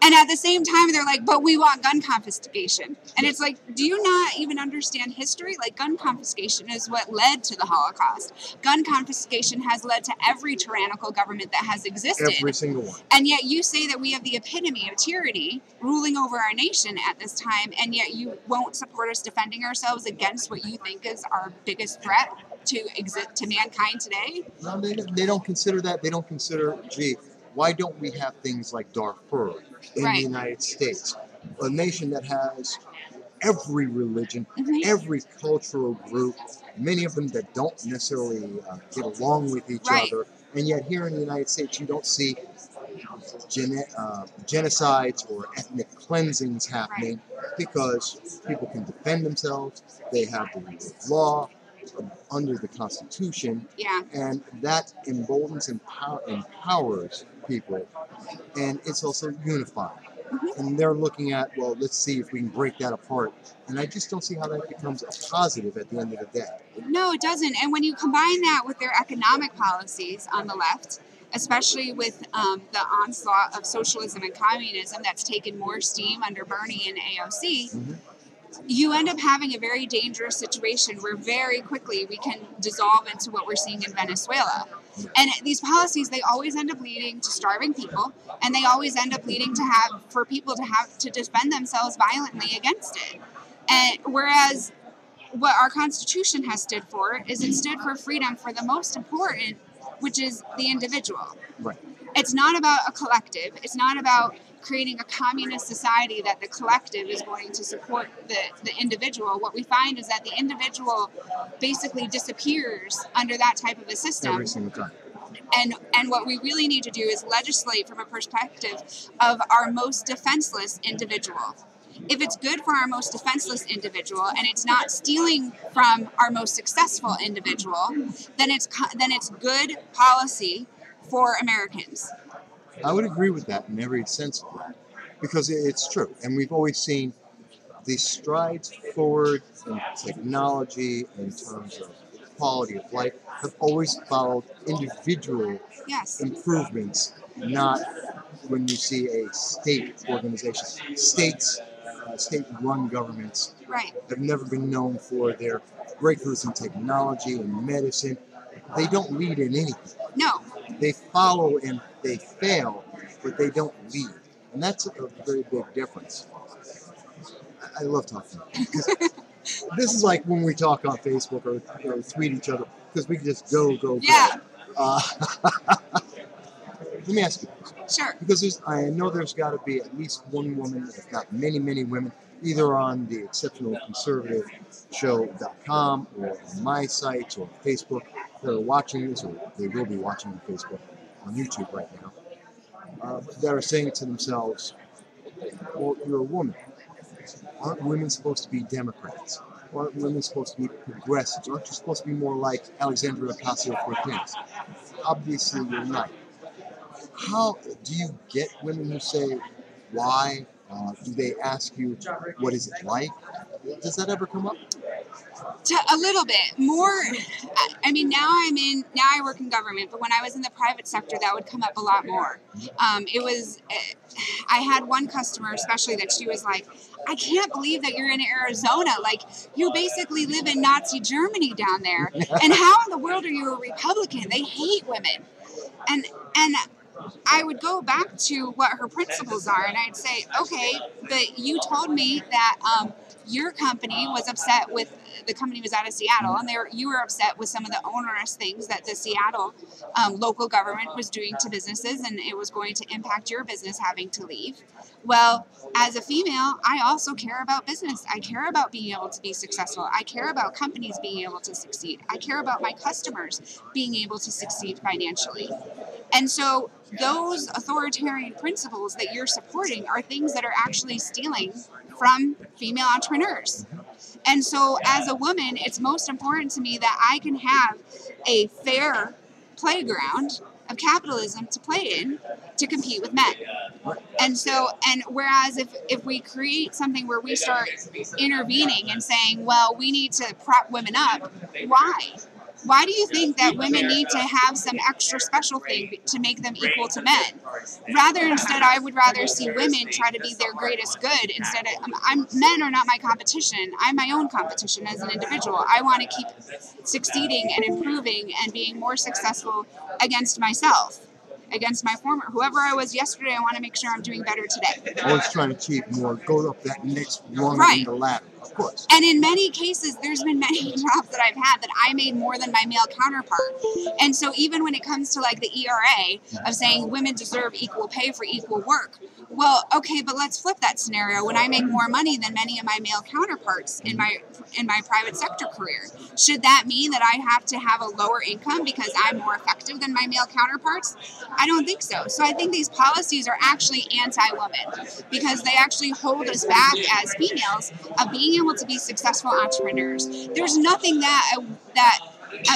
And at the same time, they're like, but we want gun confiscation. And it's like, do you not even understand history? Like, gun confiscation is what led to the Holocaust. Gun confiscation has led to every tyrannical government that has existed. Every single one. And yet you say that we have the epitome of tyranny ruling over our nation at this time, and yet you won't support us defending ourselves against what you think is our biggest threat to mankind today? No, they don't consider that. They don't consider, gee, why don't we have things like Darfur in Right. the United States? A nation that has every religion, every cultural group, many of them that don't necessarily get along with each Right. other. And yet here in the United States, you don't see genocides or ethnic cleansings happening because people can defend themselves. They have the rule of law under the Constitution. Yeah. And that emboldens and empowers people. And it's also unifying. And they're looking at, well, let's see if we can break that apart. And I just don't see how that becomes a positive at the end of the day. No, it doesn't. And when you combine that with their economic policies on the left, especially with the onslaught of socialism and communism that's taken more steam under Bernie and AOC, you end up having a very dangerous situation where very quickly we can dissolve into what we're seeing in Venezuela. And these policies, they always end up leading to starving people, and they always end up leading for people to have to defend themselves violently against it. And whereas what our Constitution has stood for is it stood for freedom for the most important, which is the individual. Right. It's not about a collective. It's not about creating a communist society that the collective is going to support the individual. What we find is that the individual basically disappears under that type of a system. Every single time. And what we really need to do is legislate from a perspective of our most defenseless individual. If it's good for our most defenseless individual and it's not stealing from our most successful individual, then it's good policy for Americans. I would agree with that in every sense of that, because it's true. And we've always seen these strides forward in technology in terms of quality of life have always followed individual Yes. improvements, not when you see a state organization. State-run governments Right. have never been known for their breakthroughs in technology and medicine. They don't lead in anything. No. They follow and they fail, but they don't lead. And that's a very big difference. I love talking about it, because this is like when we talk on Facebook or tweet each other, because we can just go. Yeah. Let me ask you this. Sure. Because I know there's got to be at least one woman, if not many, many women, either on the Exceptional Conservative Show.com or on my sites or Facebook that are watching this, or they will be watching on Facebook, on YouTube right now, that are saying to themselves, well, you're a woman. Aren't women supposed to be Democrats? Aren't women supposed to be progressives? Aren't you supposed to be more like Alexandria Ocasio-Cortez? Obviously, you're not. How do you get women who say, why? Do they ask you, what is it like? Does that ever come up? A little bit more. I mean, now I work in government, but when I was in the private sector, that would come up a lot more. I had one customer, especially, that she was like, I can't believe that you're in Arizona. Like, you basically live in Nazi Germany down there. And how in the world are you a Republican? They hate women. And I would go back to what her principles are, and I'd say, okay, but you told me that your company was upset with, the company was out of Seattle, and you were upset with some of the onerous things that the Seattle local government was doing to businesses, and it was going to impact your business having to leave. Well, as a female, I also care about business. I care about being able to be successful. I care about companies being able to succeed. I care about my customers being able to succeed financially. And so those authoritarian principles that you're supporting are things that are actually stealing from female entrepreneurs. And so as a woman, it's most important to me that I can have a fair playground of capitalism to play in to compete with men. And so, and whereas if we create something where we start intervening and saying, well, we need to prop women up, why? Why do you think that women need to have some extra special thing to make them equal to men? Instead, I would rather see women try to be their greatest good. Instead of, men are not my competition. I'm my own competition as an individual. I want to keep succeeding and improving and being more successful against myself, against my former, whoever I was yesterday. I want to make sure I'm doing better today. Always trying to achieve more, go up that next rung in the ladder. Of course. And in many cases, there's been many jobs that I've had that I made more than my male counterpart. And so even when it comes to like the ERA of saying women deserve equal pay for equal work, well, okay, but let's flip that scenario. When I make more money than many of my male counterparts in my private sector career, should that mean that I have to have a lower income because I'm more effective than my male counterparts? I don't think so. So I think these policies are actually anti-women because they actually hold us back as females of being able to be successful entrepreneurs. There's nothing that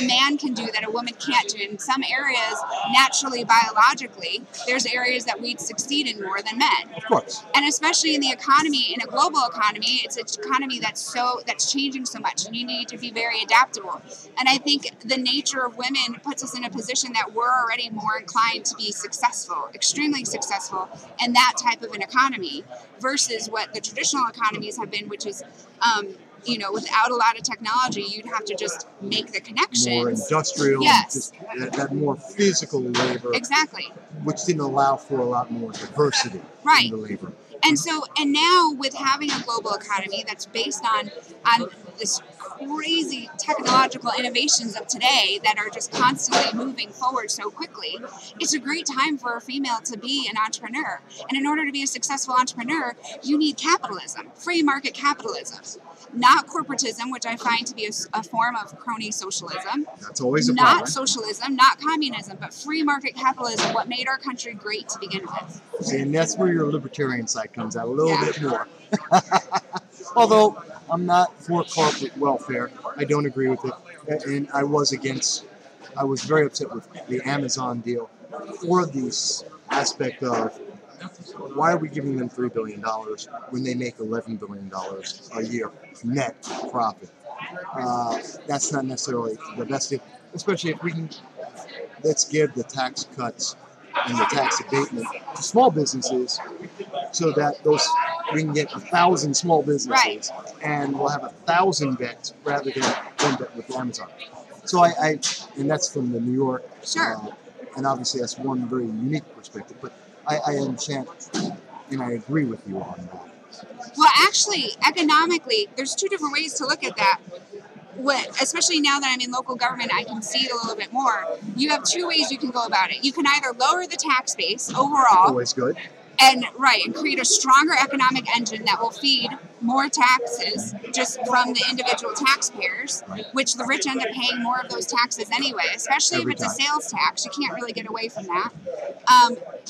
a man can do that a woman can't do. In some areas, naturally, biologically, there's areas that we'd succeed in more than men. Of course. And especially in the economy, in a global economy, it's an economy that's changing so much, and you need to be very adaptable. And I think the nature of women puts us in a position that we're already more inclined to be successful, extremely successful in that type of an economy versus what the traditional economies have been, which is without a lot of technology, you'd have to just make the connections. More industrial, yes. Just that more physical labor. Exactly. Which didn't allow for a lot more diversity in the labor. And now with having a global economy that's based on this crazy technological innovations of today that are just constantly moving forward so quickly, it's a great time for a female to be an entrepreneur. And in order to be a successful entrepreneur, you need capitalism, free market capitalism. Not corporatism, which I find to be a form of crony socialism. That's always a problem. Not socialism, not communism, but free market capitalism, what made our country great to begin with. See, and that's where your libertarian side comes out a little bit more. Although I'm not for corporate welfare, I don't agree with it. And I was very upset with the Amazon deal for this aspect of why are we giving them $3 billion when they make $11 billion a year net profit? That's not necessarily the best thing, especially if we can, let's give the tax cuts and the tax abatement to small businesses so that we can get 1,000 small businesses and we'll have 1,000 bets rather than one bet with Amazon. So and that's from the New York, and obviously that's one very unique perspective, but I understand and I agree with you on that. Well, actually, economically, there's two different ways to look at that. Especially now that I'm in local government, I can see it a little bit more. You have two ways you can go about it. You can either lower the tax base overall. Always good. And create a stronger economic engine that will feed more taxes just from the individual taxpayers, which the rich end up paying more of those taxes anyway, especially if it's a sales tax. You can't really get away from that.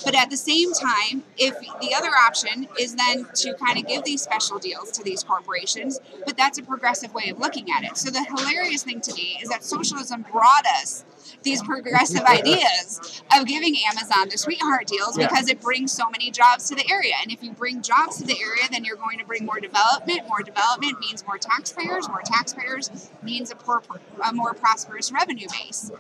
But at the same time, if the other option is then to kind of give these special deals to these corporations, but that's a progressive way of looking at it. So the hilarious thing to me is that socialism brought us these progressive ideas of giving Amazon the sweetheart deals because it brings so many jobs to the area. And if you bring jobs to the area, then you're going to bring more development. More development means more taxpayers. More taxpayers means a more prosperous revenue base.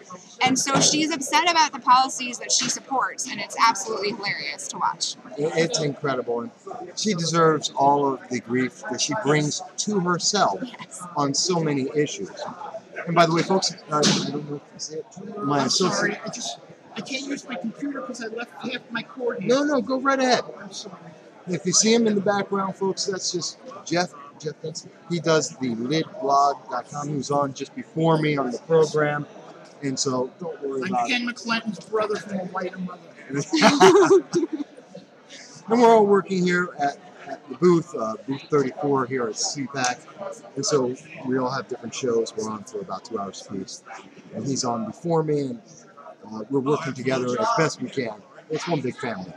And so she's upset about the policies that she supports, and it's absolutely hilarious to watch. It's incredible. And she deserves all of the grief that she brings to herself on so many issues. And by the way, folks, I don't know if you see it. My associate. I can't use my computer because I left half my cord here. No, go right ahead. I'm sorry. If you see him in the background, folks, that's just Jeff. He does the lidblog.com. He was on just before me on the program. And so don't worry about it. I'm Ken McClinton's brother from a whiter mother. And we're all working here at the booth 34 here at CPAC. And so we all have different shows. We're on for about 2 hours apiece. And he's on before me, and we're working together as best we can It's one big family.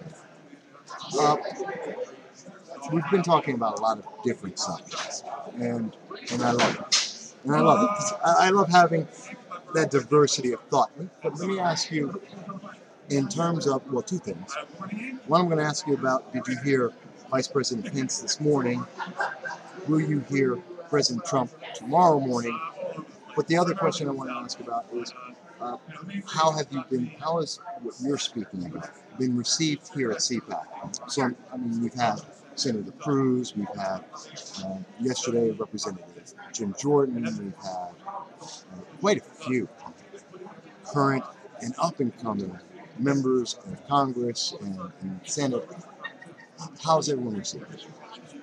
We've been talking about a lot of different subjects, and I love it. And I love it. I love having that diversity of thought. But let me ask you, in terms of, well, two things. One, I'm going to ask you about, did you hear Vice President Pence this morning? Will you hear President Trump tomorrow morning? But the other question I want to ask about is, how has what you're speaking about been received here at CPAC? So, I mean, we've had Senator Cruz, we've had yesterday Representative Jim Jordan, we've had quite a few current and up-and-coming members of Congress and Senate. How's everyone received it?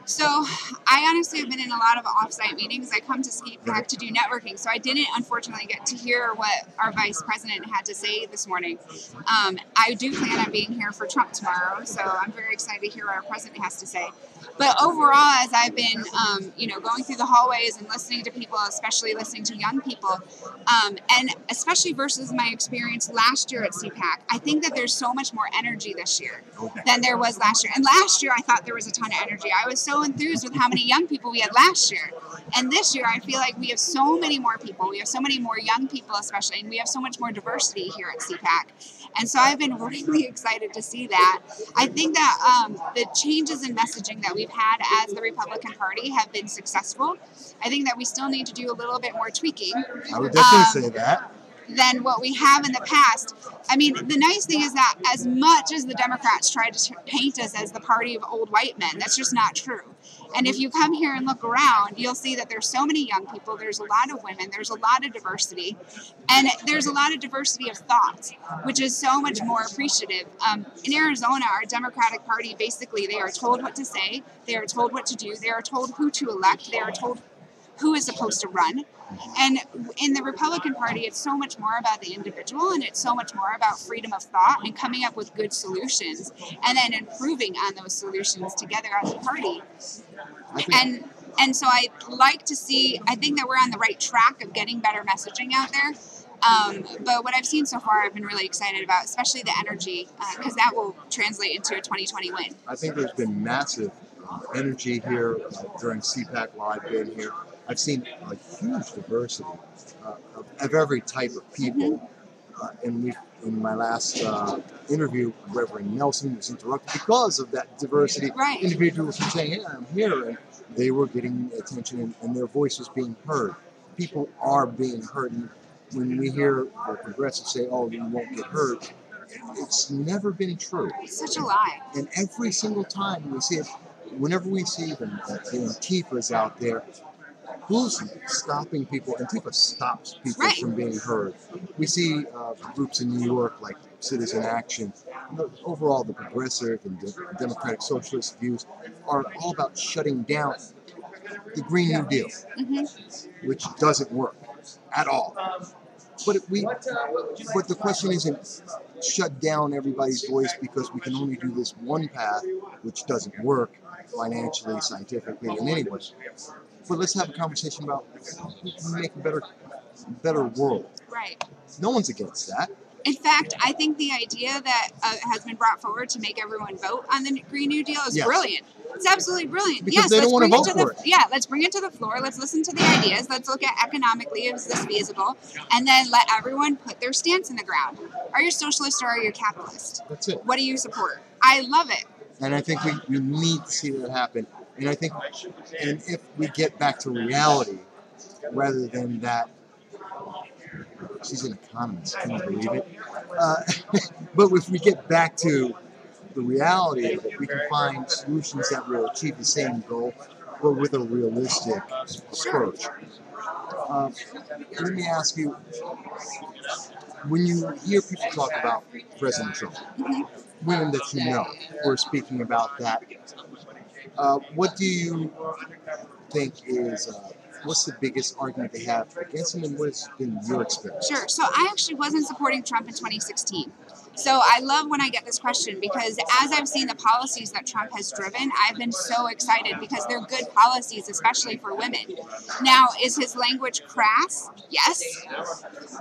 So I honestly have been in a lot of offsite meetings. I come to CPAC to do networking, so I didn't unfortunately get to hear what our vice president had to say this morning. I do plan on being here for Trump tomorrow, so I'm very excited to hear what our president has to say. But overall, as I've been, going through the hallways and listening to people, especially listening to young people, and especially versus my experience last year at CPAC, I think that there's so much more energy this year than there was last year. And last year, I thought there was a ton of energy. I was so enthused with how many young people we had last year. And this year, I feel like we have so many more people. We have so many more young people, especially, and we have so much more diversity here at CPAC. And so I've been really excited to see that. I think that the changes in messaging that we've had as the Republican Party have been successful. I think that we still need to do a little bit more tweaking. I would definitely say that. Than what we have in the past. I mean, the nice thing is that as much as the Democrats try to paint us as the party of old white men, that's just not true. And if you come here and look around, you'll see that there's so many young people, there's a lot of women, there's a lot of diversity, and there's a lot of diversity of thought, which is so much more appreciative. In Arizona, our Democratic Party, basically, they are told what to say, they are told what to do, they are told who to elect, they are told who is supposed to run. And in the Republican Party, it's so much more about the individual, and it's so much more about freedom of thought and coming up with good solutions and then improving on those solutions together as a party. And so I like to see, I think that we're on the right track of getting better messaging out there. But what I've seen so far, I've been really excited about, especially the energy, because that will translate into a 2020 win. I think there's been massive energy here during CPAC while I've been here. I've seen a huge diversity of every type of people. And in my last interview, Reverend Nelson was interrupted because of that diversity. Right. Individuals were saying, "Yeah, I'm here," and they were getting attention, and their voice was being heard. People are being heard. And when we hear the progressives say, "Oh, you won't get heard," it's never been true. It's such a lie. And every single time we see it, whenever we see them, the Antifas out there, who's stopping people? Antifa stops people from being heard. We see groups in New York like Citizen Action. Overall, the progressive and democratic socialist views are all about shutting down the Green New Deal, which doesn't work at all. But the question isn't shut down everybody's voice because we can only do this one path, which doesn't work financially, scientifically, in any way. But let's have a conversation about who can make a better world. Right. No one's against that. In fact, I think the idea that has been brought forward to make everyone vote on the Green New Deal is brilliant. It's absolutely brilliant. Because they don't want to vote for it. Yeah, let's bring it to the floor. Let's listen to the ideas. Let's look at economically, is this feasible? And then let everyone put their stance in the ground. Are you socialist or are you capitalist? That's it. What do you support? I love it. And I think we need to see that happen. And I think, and if we get back to reality, rather than that, she's an economist, can you believe it? But if we get back to the reality of it, we can find solutions that will achieve the same goal, but with a realistic approach. Let me ask you, when you hear people talk about President Trump, women that you know who are speaking about that, what do you think is, what's the biggest argument they have against him, and what has been your experience? Sure. So I actually wasn't supporting Trump in 2016. So I love when I get this question, because as I've seen the policies that Trump has driven, I've been so excited because they're good policies, especially for women. Now, is his language crass? Yes.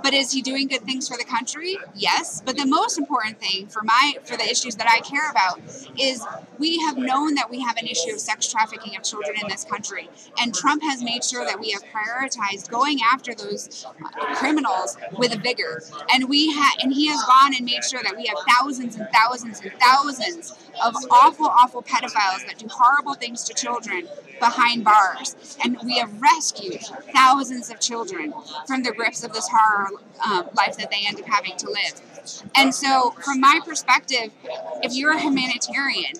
But is he doing good things for the country? Yes. But the most important thing for the issues that I care about is we have known that we have an issue of sex trafficking of children in this country, and Trump has made sure that we have prioritized going after those criminals with a vigor, and he has gone and made sure that we have thousands and thousands and thousands of awful pedophiles that do horrible things to children behind bars, and we have rescued thousands of children from the grips of this horror life that they end up having to live. And so, from my perspective, if you're a humanitarian,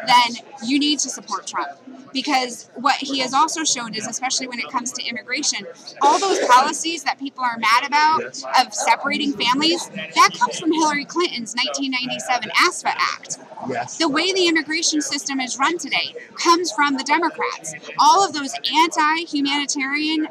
then you need to support Trump. Because what he has also shown is, especially when it comes to immigration, all those policies that people are mad about of separating families, that comes from Hillary Clinton's 1997 ASFA Act. Yes. The way the immigration system is run today comes from the Democrats. All of those anti-humanitarian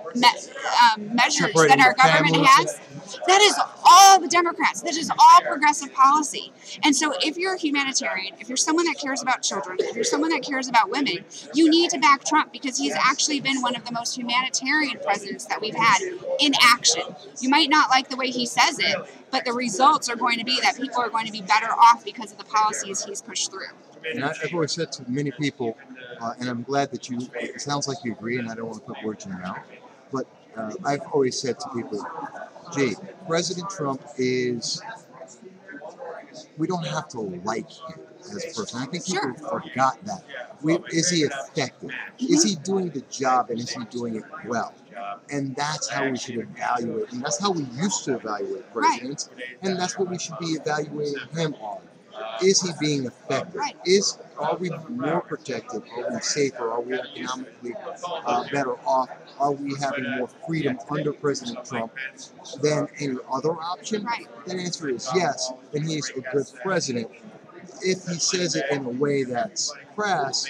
measures that our government has, that is all the Democrats. That is all progressive policy. And so if you're a humanitarian, if you're someone that cares about children, if you're someone that cares about women, you need to back Trump, because he's actually been one of the most humanitarian presidents that we've had in action. You might not like the way he says it, but the results are going to be that people are going to be better off because of the policies he's pushed through. And I've always said to many people, and I'm glad that it sounds like you agree, and I don't want to put words in your mouth, but I've always said to people, gee, President Trump we don't have to like him as a person. I think people forgot that. Is he effective? Is he doing the job, and is he doing it well? And that's how we should evaluate, and that's how we used to evaluate presidents, and that's what we should be evaluating him on. Is he being effective? Are we more protected? Are we safer? Are we economically better off? Are we having more freedom under President Trump than any other option? The answer is yes, and he's a good president. If he says it in a way that's crass,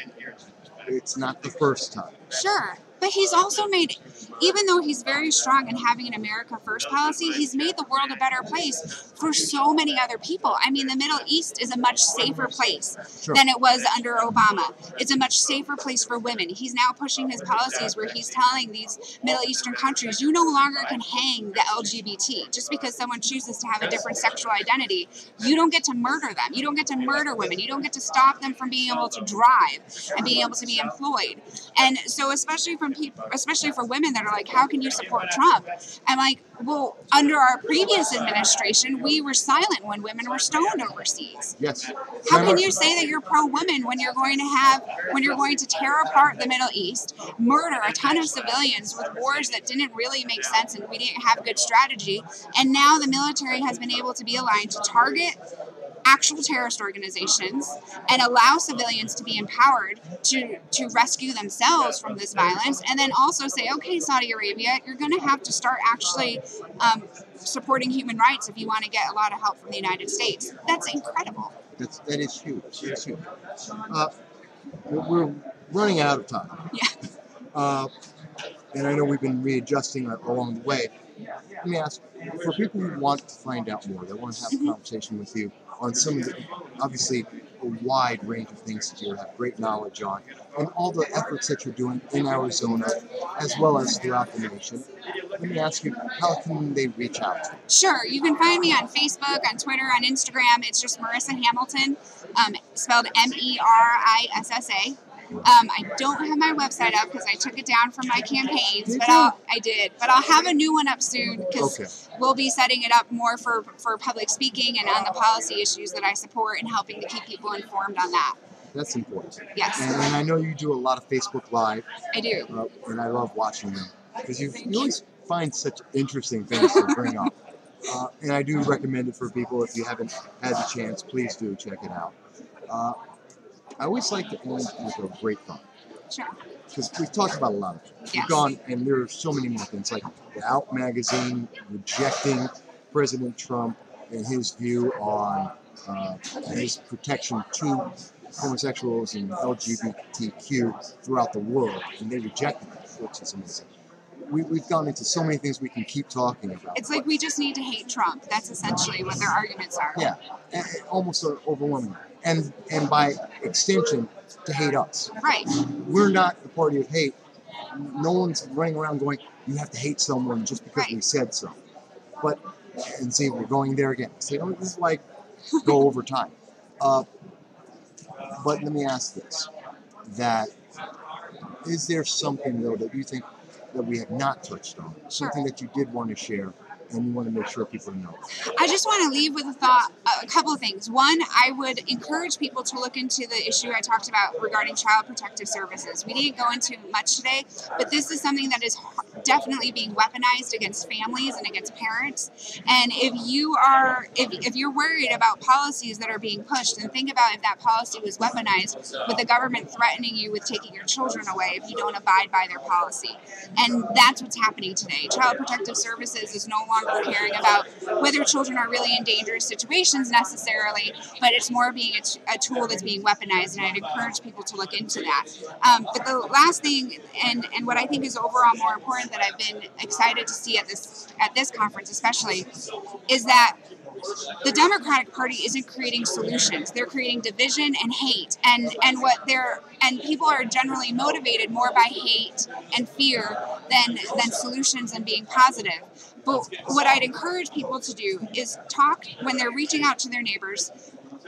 it's not the first time. Sure. But he's also made, even though he's very strong in having an America First policy, he's made the world a better place for so many other people. I mean, the Middle East is a much safer place than it was under Obama. It's a much safer place for women. He's now pushing his policies where he's telling these Middle Eastern countries, you no longer can hang the LGBT. Just because someone chooses to have a different sexual identity, you don't get to murder them. You don't get to murder women. You don't get to stop them from being able to drive and being able to be employed. And so especially for women that are like, how can you support Trump? I'm like, well, under our previous administration, we were silent when women were stoned overseas. Yes. How can you say that you're pro-women when you're going to tear apart the Middle East, murder a ton of civilians with wars that didn't really make sense and we didn't have good strategy, and now the military has been able to be aligned to target actual terrorist organizations and allow civilians to be empowered to rescue themselves from this violence, and then also say, okay, Saudi Arabia, you're going to have to start actually supporting human rights if you want to get a lot of help from the United States. That's incredible. That is huge. It's huge. We're running out of time. Yeah. And I know we've been readjusting along the way. Let me ask, for people who want to find out more, they want to have a conversation with you on some of the, obviously, a wide range of things that you have great knowledge on, and all the efforts that you're doing in Arizona, as well as throughout the nation. Let me ask you, how can they reach out? Sure. You can find me on Facebook, on Twitter, on Instagram. It's just Merissa Hamilton, spelled Merissa. I don't have my website up because I took it down from my campaigns, but I'll have a new one up soon because we'll be setting it up more for public speaking and on the policy issues that I support and helping to keep people informed on that. That's important. Yes. And I know you do a lot of Facebook Live. I do. And I love watching them because you always find such interesting things to bring up. And I do recommend it for people. If you haven't had the chance, please do check it out. I always like to end with a great thought. Sure. Because we've talked about a lot of things. Yes. We've gone, and there are so many more things, like the Out magazine rejecting President Trump and his view on his protection to homosexuals and LGBTQ throughout the world, and they rejected it, which is amazing. we've gone into so many things we can keep talking about. It's like we just need to hate Trump. That's essentially what their arguments are. Yeah, almost overwhelming. And by extension, to hate us. Right. We're not the party of hate. No one's running around going, you have to hate someone just because we said so. But, and see, we're going there again. See, this is like go over time. But let me ask this, that is there something, though, that you think that we have not touched on? Something that you did want to share and you want to make sure people know? I just want to leave with a couple of things. One, I would encourage people to look into the issue I talked about regarding child protective services. We didn't go into much today, but this is something that is definitely being weaponized against families and against parents. And if you're worried about policies that are being pushed, then think about if that policy was weaponized with the government threatening you with taking your children away if you don't abide by their policy. And that's what's happening today. Child protective services is no longer caring about whether children are really in dangerous situations necessarily, but it's more being a tool that's being weaponized, and I'd encourage people to look into that. But the last thing, and what I think is overall more important that I've been excited to see at this conference especially, is that the Democratic Party isn't creating solutions. They're creating division and hate, and people are generally motivated more by hate and fear than solutions and being positive. But what I'd encourage people to do is talk when they're reaching out to their neighbors.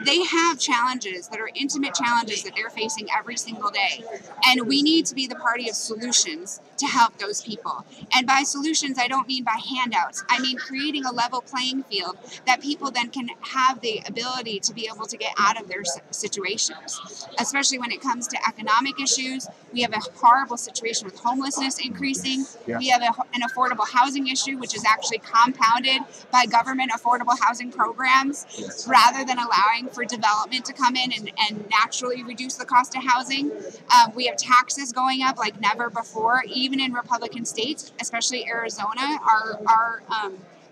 They have challenges that are intimate challenges that they're facing every single day. And we need to be the party of solutions to help those people. And by solutions, I don't mean by handouts. I mean creating a level playing field that people then can have the ability to be able to get out of their situations, especially when it comes to economic issues. We have a horrible situation with homelessness increasing. Yeah. We have an affordable housing issue, which is actually compounded by government affordable housing programs, yes, rather than allowing for development to come in and naturally reduce the cost of housing. We have taxes going up like never before, even in Republican states, especially Arizona. Our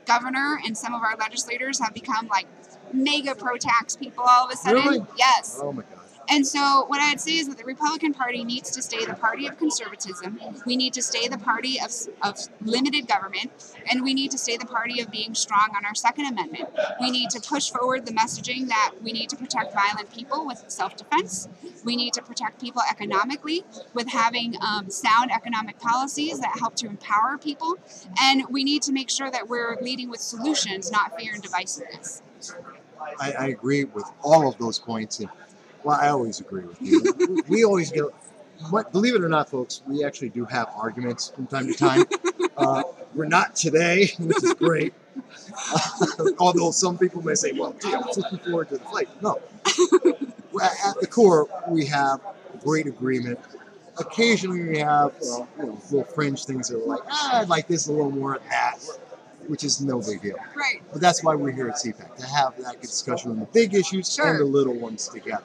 governor and some of our legislators have become like mega pro-tax people all of a sudden. Really? Yes. Oh my gosh. And so what I'd say is that the Republican Party needs to stay the party of conservatism. We need to stay the party of limited government, and we need to stay the party of being strong on our Second Amendment. We need to push forward the messaging that we need to protect violent people with self-defense. We need to protect people economically with having sound economic policies that help to empower people. And we need to make sure that we're leading with solutions, not fear and divisiveness. I agree with all of those points. And well, I always agree with you. We always go, believe it or not, folks, we actually do have arguments from time to time. We're not today, which is great. Although some people may say, well, gee, I'm looking forward to the fight. No. At the core, we have great agreement. Occasionally we have little fringe things that are like, I'd like this a little more of that, which is no big deal. Right. But that's why we're here at CPAC, to have that discussion on the big issues, sure, and the little ones together.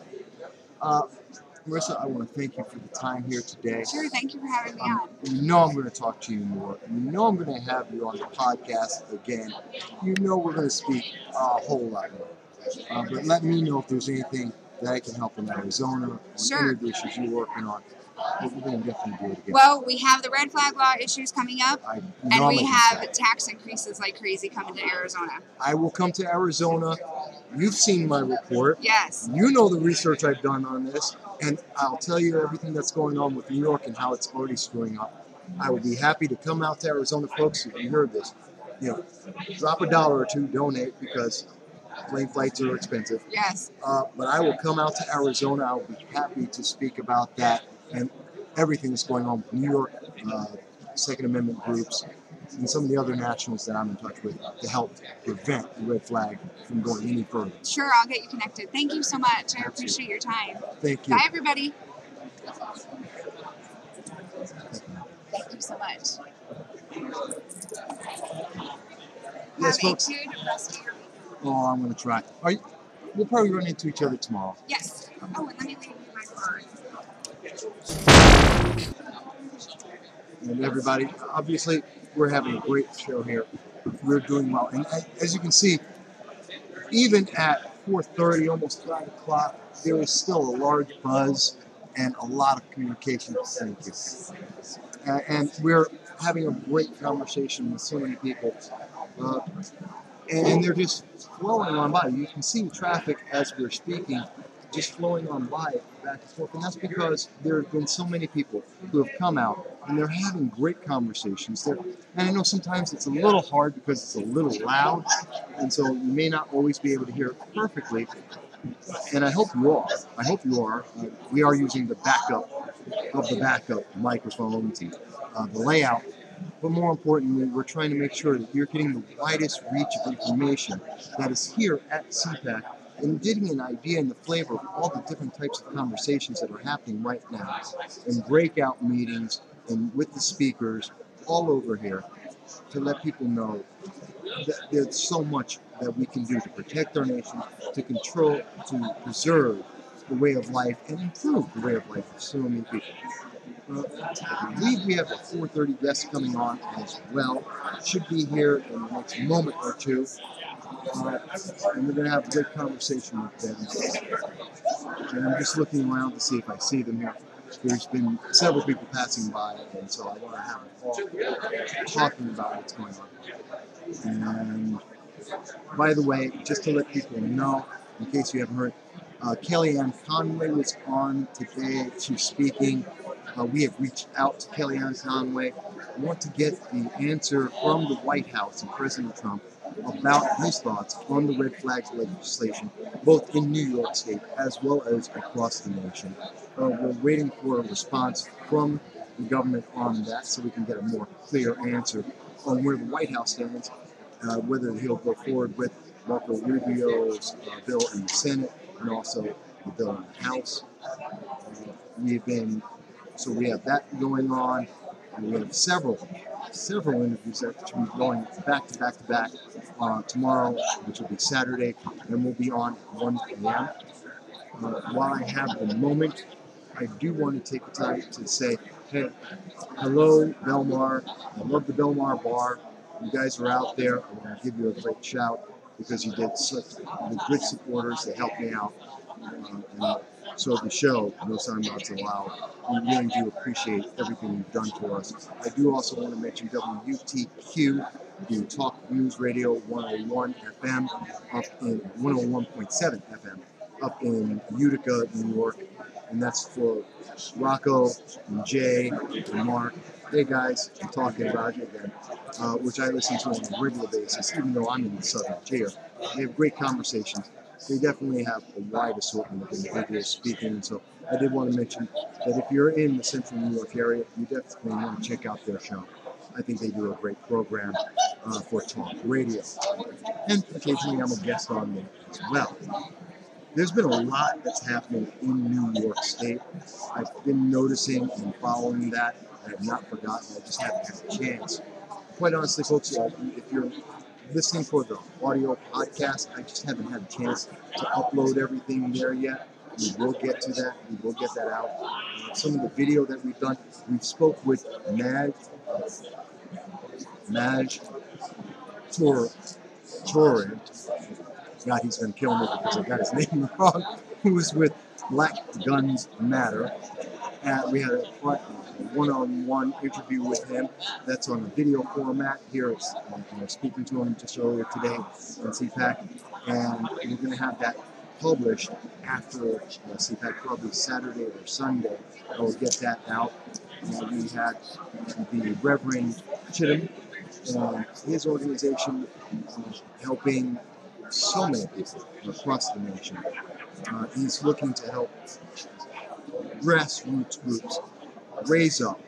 Merissa, I want to thank you for the time here today. Sure, thank you for having me on. You know I'm going to talk to you more. You know I'm going to have you on the podcast again. You know we're going to speak a whole lot more. But let me know if there's anything that I can help in Arizona, on sure, any of the issues you're working on. But we're going to definitely do it again. Well, we have the red flag law issues coming up, and we have tax increases like crazy coming to Arizona. I will come to Arizona. You've seen my report. Yes. You know the research I've done on this, and I'll tell you everything that's going on with New York and how it's already screwing up. I will be happy to come out to Arizona, folks. If you heard this, drop $1 or $2, donate, because plane flights are expensive. Yes. But I will come out to Arizona. I'll be happy to speak about that and everything that's going on with New York, Second Amendment groups, and some of the other nationals that I'm in touch with to help prevent the red flag from going any further. Sure, I'll get you connected. Thank you so much. I appreciate your time. Thank you. Bye, everybody. Thank you so much. Yes, folks. Oh, I'm going to try. We'll probably run into each other tomorrow. Yes. Oh, and let me leave you my card. And everybody, obviously, we're having a great show here. We're doing well. And as you can see, even at 4:30, almost 5 o'clock, there is still a large buzz and a lot of communication. Thank you. And we're having a great conversation with so many people. And they're just flowing on by. You can see traffic as we're speaking just flowing on by back and forth. And that's because there have been so many people who have come out and they're having great conversations. And I know sometimes it's a little hard because it's a little loud, and so you may not always be able to hear it perfectly. And I hope you are. I hope you are. We are using the backup of the backup microphones and the layout. But more importantly, we're trying to make sure that you're getting the widest reach of information that is here at CPAC and getting an idea and the flavor of all the different types of conversations that are happening right now in breakout meetings and with the speakers all over here to let people know that there's so much that we can do to protect our nation, to control, to preserve the way of life and improve the way of life for so many people. I believe we have a 4:30 guest coming on as well. Should be here in the next moment or two. And we're going to have a good conversation with them. And I'm just looking around to see if I see them here. There's been several people passing by, and so I want to have them all talking about what's going on. And by the way, just to let people know, in case you haven't heard, Kellyanne Conway was on today. She's speaking. We have reached out to Kellyanne Conway. We want to get the answer from the White House and President Trump about his thoughts on the red flags legislation, both in New York State as well as across the nation. We're waiting for a response from the government on that so we can get a more clear answer on where the White House stands, whether he'll go forward with Marco Rubio's bill in the Senate and also the bill in the House. So we have that going on, and we have several interviews that should be going back to back tomorrow, which will be Saturday, and we'll be on at 1 p.m. While I have the moment, I do want to take the time to say, hey, hello, Belmar. I love the Belmar Bar. You guys are out there. I want to give you a great shout because you did such good supporters to help me out. And so the show, No Soundbites Allowed, we really do appreciate everything you've done for us. I do also want to mention WTQ, the Talk News Radio 101 FM, up in 101.7 FM, up in Utica, New York. And that's for Rocco and Jay and Mark. Hey guys, I'm talking about you again, which I listen to on a regular basis, even though I'm in the southern tier. They have great conversations. They definitely have a wide assortment of individuals speaking. So I did want to mention that if you're in the central New York area, you definitely want to check out their show. I think they do a great program for talk radio. And occasionally I'm a guest on there as well. There's been a lot that's happening in New York State. I've been noticing and following that. I have not forgotten. I just haven't had a chance. Quite honestly, folks, if you're listening for the audio podcast, I just haven't had a chance to upload everything there yet. We will get to that. We will get that out. Some of the video that we've done, we've spoke with Toure. God, he's going to kill me because I got his name wrong. Who was with Black Guns Matter. And we had a one-on-one interview with him. That's on a video format. Here, speaking to him just earlier today on CPAC. And we're going to have that published after CPAC, probably Saturday or Sunday. I will get that out. We had the Reverend Chittams and his organization helping so many people across the nation. He's looking to help grassroots groups raise up,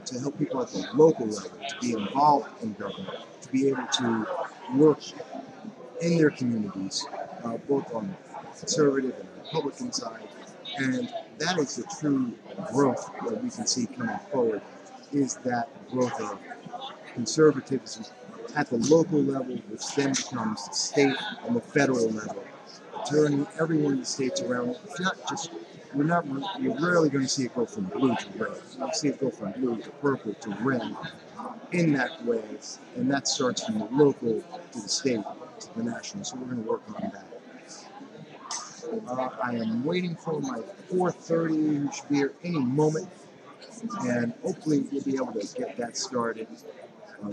to help people at the local level, to be involved in government, to be able to work in their communities, both on the conservative and Republican side. And that is the true growth that we can see coming forward, is that growth of conservatism at the local level, which then becomes the state and the federal level, turning every one of the states around. It's not just, you're rarely going to see it go from blue to red. You'll see it go from blue to purple to red in that way, and that starts from the local to the state to the national. So we're going to work on that. I am waiting for my 4:30, who should be here any moment. And hopefully we'll be able to get that started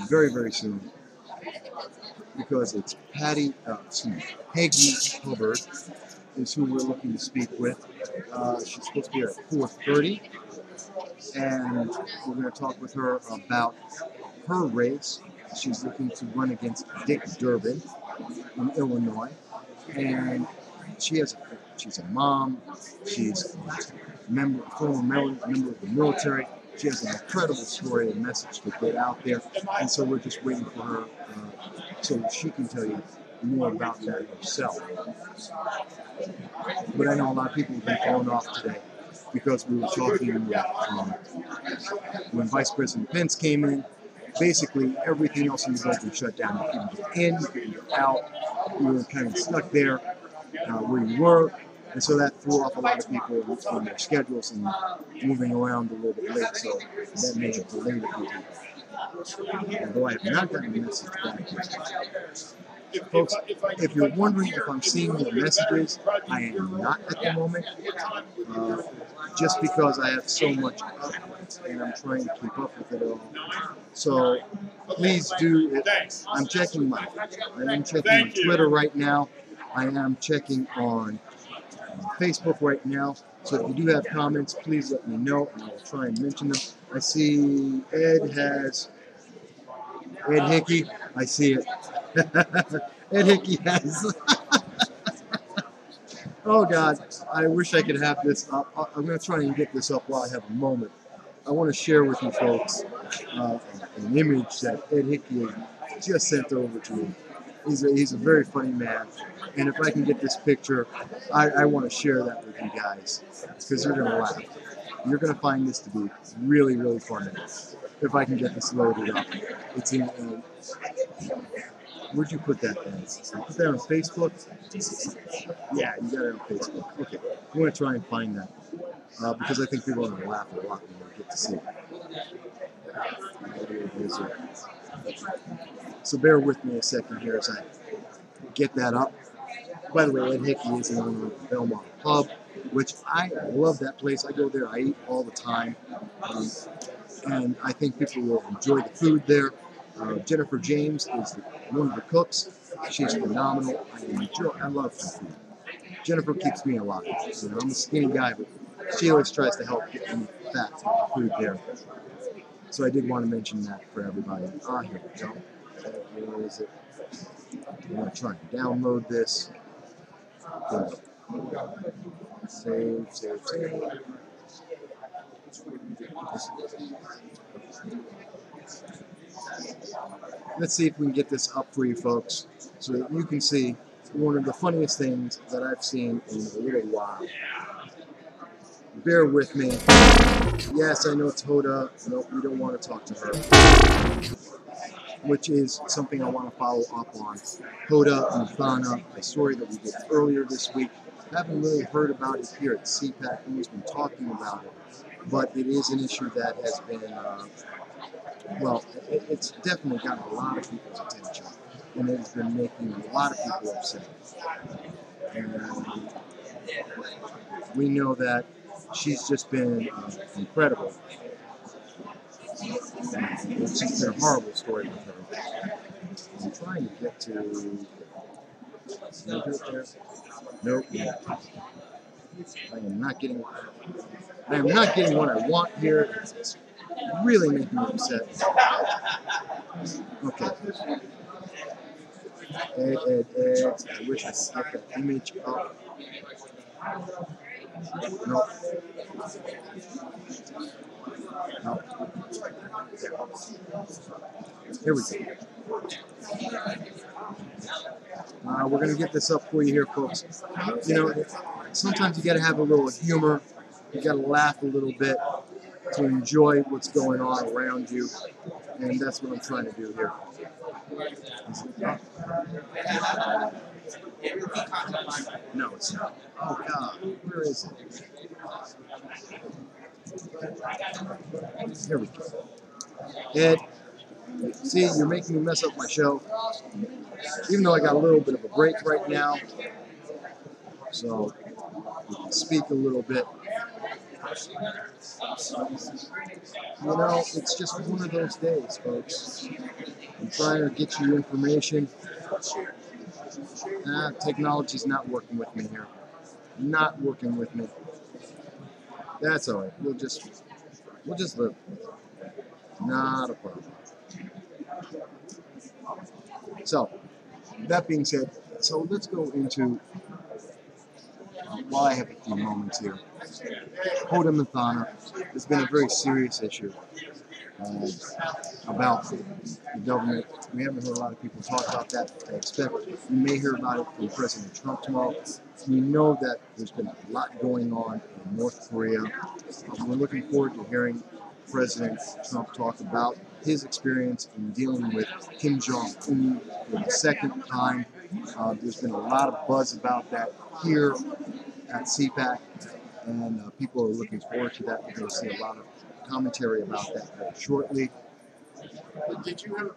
very, very soon. Because it's Peggy Hubbard is who we're looking to speak with. She's supposed to be here at 4:30, and we're going to talk with her about her race. She's looking to run against Dick Durbin in Illinois, and she's a mom. She's a former member of the military. She has an incredible story and message to get out there, and so we're just waiting for her so she can tell you more about that herself. But I know a lot of people have been thrown off today because we were talking when Vice President Pence came in. Basically, everything else in the building shut down. You couldn't get in, you couldn't get out. You were kind of stuck there where you were. And so that threw off a lot of people on their schedules and moving around a little bit late. So that may have delayed a few people. Although I have not gotten a message back yet. Folks, if you're wondering if I'm seeing the messages, I am not at the moment. Just because I have so much up and I'm trying to keep up with it all. So please do it. I'm checking my Twitter right now. I am checking on Facebook right now. So if you do have comments, please let me know and I'll try and mention them. I see Ed Hickey. I see it. Ed Hickey has. Oh God, I wish I could have this up. I'm going to try and get this up while I have a moment. I want to share with you folks an image that Ed Hickey just sent over to me. He's a very funny man, and if I can get this picture, I want to share that with you guys because you're going to laugh. You're going to find this to be really, really funny. If I can get this loaded up, it's in. Where'd you put that in? Put that on Facebook? Yeah, you got it on Facebook. Okay, I'm going to try and find that because I think people are going to laugh a lot when they get to see it. So bear with me a second here as I get that up. By the way, Ed Hickey is in the Belmont Pub, which I love that place. I go there, I eat all the time, and I think people will enjoy the food there. Jennifer James is one of the cooks. She's phenomenal. I love her food. Jennifer keeps me alive. You know, I'm a skinny guy, but she always tries to help get me fat with the food there. So I did want to mention that for everybody. Here we go. Where is it? I'm going to try and download this. Save. Let's see if we can get this up for you folks so that you can see one of the funniest things that I've seen in a little while. Bear with me. Yes, I know Toure. No, we don't want to talk to her. Which is something I want to follow up on. Toure and Thana, a story that we did earlier this week. Haven't really heard about it here at CPAC. Who's been talking about it. But it is an issue that has been, it's definitely gotten a lot of people's attention. And it's been making a lot of people upset. And we know that she's just been incredible. It's just been a horrible story with her. I'm trying to get to... Can I do it there? Nope. I am not getting what I want here. It's really making me upset. Okay. Ed. I wish I could get that image up. Nope. Here we go. We're going to get this up for you here, folks. You know, sometimes you got to have a little humor. You got to laugh a little bit to enjoy what's going on around you. And that's what I'm trying to do here. No, it's not. Oh, God. Where is it? Here we go. Ed, see, you're making me mess up my show. Even though I got a little bit of a break right now. So, we can speak a little bit. You know, it's just one of those days, folks. I'm trying to get you information. Technology's not working with me here. Not working with me. That's all right. We'll just live. Not a problem. So, that being said, so let's go into, while I have a few moments here, Hodam and Thana has been a very serious issue about the government. We haven't heard a lot of people talk about that. I expect we may hear about it from President Trump tomorrow. We know that there's been a lot going on in North Korea. We're looking forward to hearing President Trump talk about his experience in dealing with Kim Jong-un for the second time. There's been a lot of buzz about that here at CPAC, and people are looking forward to that. We're going to see a lot of commentary about that very shortly.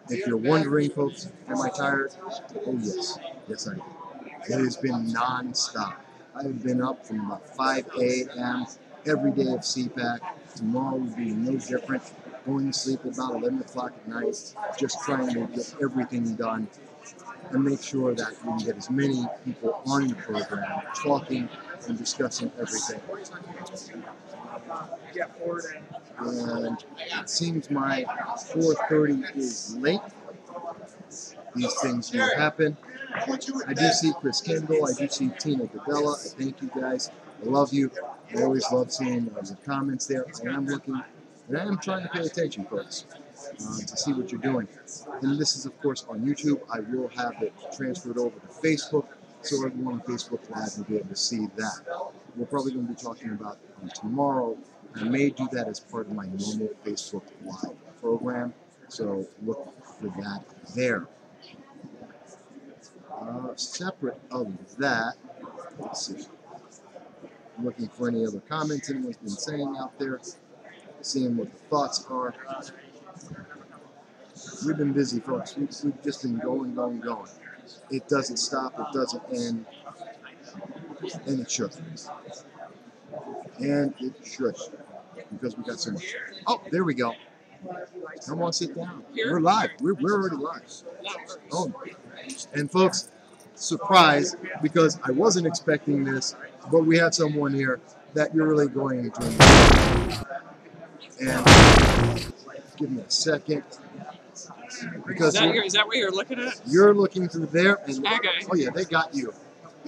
If you're wondering, folks, am I tired? Oh, yes. Yes, I am. It has been non-stop. I have been up from about 5 a.m. every day of CPAC. Tomorrow will be no different. Going to sleep at about 11 o'clock at night, just trying to get everything done and make sure that we can get as many people on the program talking and discussing everything. And it seems my 4:30 is late. These things do happen. I do see Chris Kendall. I do see Tina Gabella. I thank you guys. I love you. I always love seeing the comments there. I am looking, and I am trying to pay attention, folks, to see what you're doing. And this is, of course, on YouTube. I will have it transferred over to Facebook, so everyone on Facebook Live will be able to see that. We're probably going to be talking about tomorrow. I may do that as part of my normal Facebook Live program, so look for that there. Separate of that, let's see. I'm looking for any other comments anyone's been saying out there, seeing what the thoughts are. We've been busy, folks. We've just been going. It doesn't stop. It doesn't end. And it should. And it should. Because we got so much. Oh, there we go. Come on, sit down. We're live. We're already live. Oh, and folks, surprise, because I wasn't expecting this, but we have someone here that you're really going to enjoy. And give me a second. Because is that what you're looking at? You're looking through there, and okay. Oh yeah, they got you.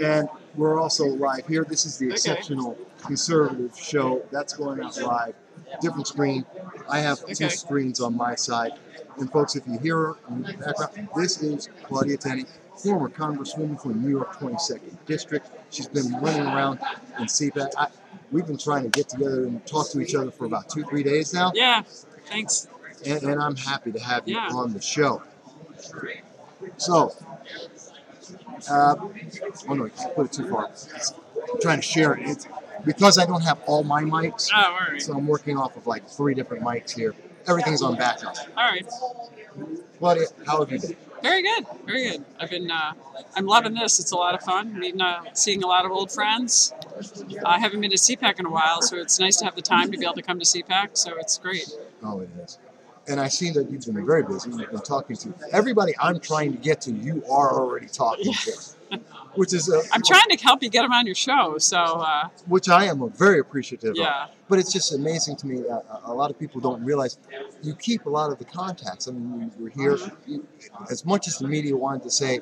And we're also live here. This is the Exceptional Conservative Show. That's going out live. Different screen. I have two screens on my side. And folks, if you hear her in the background, this is Claudia Tenney, former Congresswoman from New York 22nd District. She's been running around in CPAC. We've been trying to get together and talk to each other for about 2-3 days now. Yeah, thanks. And I'm happy to have you on the show. So, oh no, I can't put it too far. I'm trying to share it. It's because I don't have all my mics. Oh, all right. So I'm working off of like 3 different mics here. Everything's on backup. All right. Claudia, how have you been? Very good, very good. I've been, I'm loving this. It's a lot of fun. Meeting, seeing a lot of old friends. I haven't been to CPAC in a while, so it's nice to have the time to be able to come to CPAC. So it's great. Oh, it is. And I see that you've been very busy. You've been talking to everybody I'm trying to get to. You are already talking to, which is I'm trying to help you get them on your show. So which I am very appreciative of. But it's just amazing to me that a lot of people don't realize you keep a lot of the contacts. I mean, you were here. As much as the media wanted to say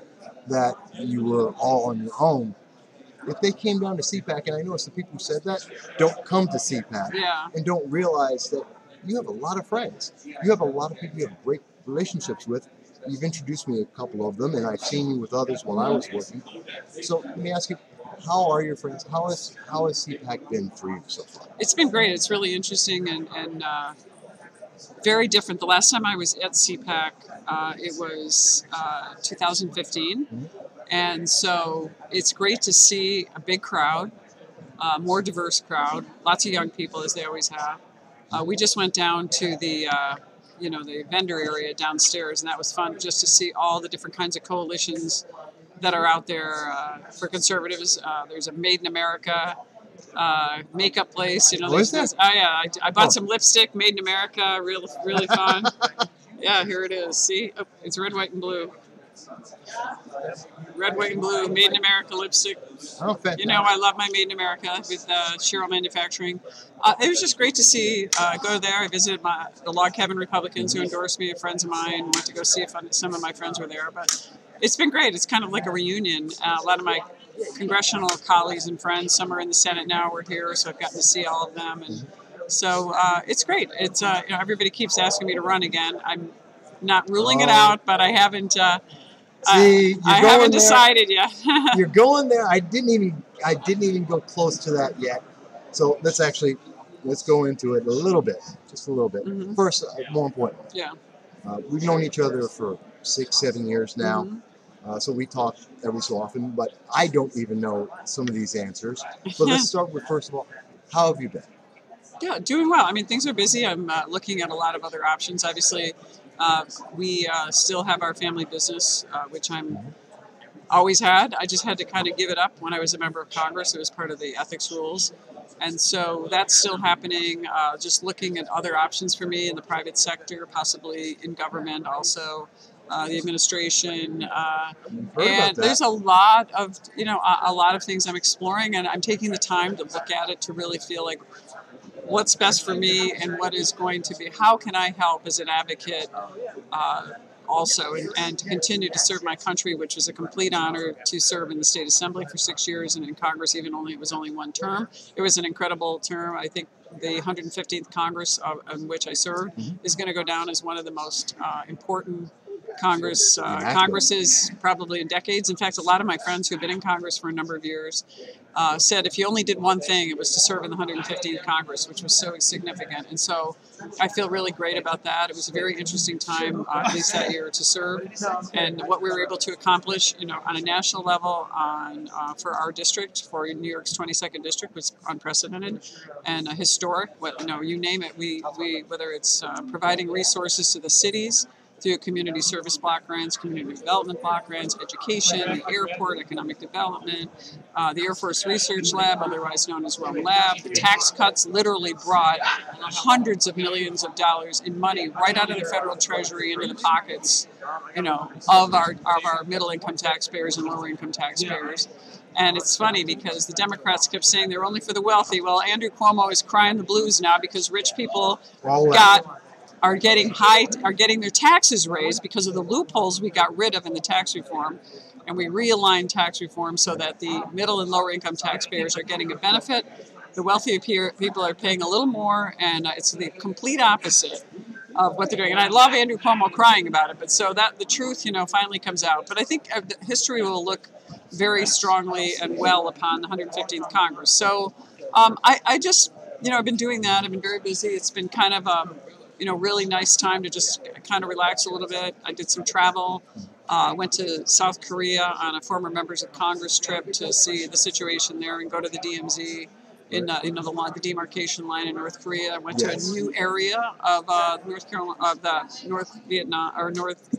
that you were all on your own, if they came down to CPAC, and I know some people who said that, don't come to CPAC and don't realize that you have a lot of friends. You have a lot of people you have great relationships with. You've introduced me to a couple of them, and I've seen you with others while I was working. So let me ask you, how are your friends? How has CPAC been for you so far? It's been great. It's really interesting and very different. The last time I was at CPAC, it was 2015. Mm-hmm. And so it's great to see a big crowd, more diverse crowd, lots of young people, as they always have. We just went down to the, the vendor area downstairs, and that was fun just to see all the different kinds of coalitions that are out there for conservatives. There's a Made in America makeup place. You know, Oh, is there? I bought some lipstick made in America. Really fun. Yeah, here it is. See, oh, it's red, white, and blue. Red, white, and blue, made in America lipstick. Oh, fantastic. You know, I love my Made in America with Cheryl Manufacturing. It was just great to see, go there. I visited the Log Cabin Republicans who endorsed me, friends of mine, went to go see if some of my friends were there. But it's been great. It's kind of like a reunion. A lot of my congressional colleagues and friends, some are in the Senate now, we're here, so I've gotten to see all of them. And so it's great. It's you know, everybody keeps asking me to run again. I'm not ruling it out, but I haven't. See, I haven't decided yet. You're going there. I didn't even go close to that yet. So let's go into it a little bit, just a little bit. Mm-hmm. First, more important. Yeah. We've known each other for 6-7 years now. Mm-hmm. So we talk every so often, but I don't even know some of these answers. But let's start with, first of all, how have you been? Yeah, doing well. I mean, things are busy. I'm looking at a lot of other options. Obviously, we still have our family business, which I'm always had. I just had to kind of give it up when I was a member of Congress. It was part of the ethics rules. And so that's still happening. Just looking at other options for me in the private sector, possibly in government also. The administration, and there's a lot of a lot of things I'm exploring, and I'm taking the time to look at it to really feel like what's best for me and what is going to be, how can I help as an advocate also, and to continue to serve my country, which was a complete honor to serve in the State Assembly for 6 years and in Congress, it was only one term. It was an incredible term. I think the 115th Congress in which I served is going to go down as one of the most important Congresses probably in decades. In fact, a lot of my friends who have been in Congress for a number of years said if you only did one thing, it was to serve in the 115th Congress, which was so significant. And so I feel really great about that. It was a very interesting time, at least that year, to serve. And what we were able to accomplish, on a national level for our district, for New York's 22nd district, was unprecedented and historic. You name it. We whether it's providing resources to the cities, through community service block grants, community development block grants, education, the airport, economic development, the Air Force Research Lab, otherwise known as Rome Lab. The tax cuts literally brought hundreds of millions of dollars in money right out of the federal treasury into the pockets, of our middle-income taxpayers and lower-income taxpayers. And it's funny because the Democrats kept saying they're only for the wealthy. Well, Andrew Cuomo is crying the blues now because rich people are getting their taxes raised because of the loopholes we got rid of in the tax reform. And we realigned tax reform so that the middle and lower income taxpayers are getting a benefit. The wealthier people are paying a little more, and it's the complete opposite of what they're doing. And I love Andrew Cuomo crying about it, but so that the truth, finally comes out. But I think history will look very strongly and well upon the 115th Congress. So I just, I've been doing that. I've been very busy. It's been kind of really nice time to just kind of relax a little bit. I did some travel, went to South Korea on a former members of Congress trip to see the situation there and go to the DMZ in the demarcation line in North Korea. I went to a new area of North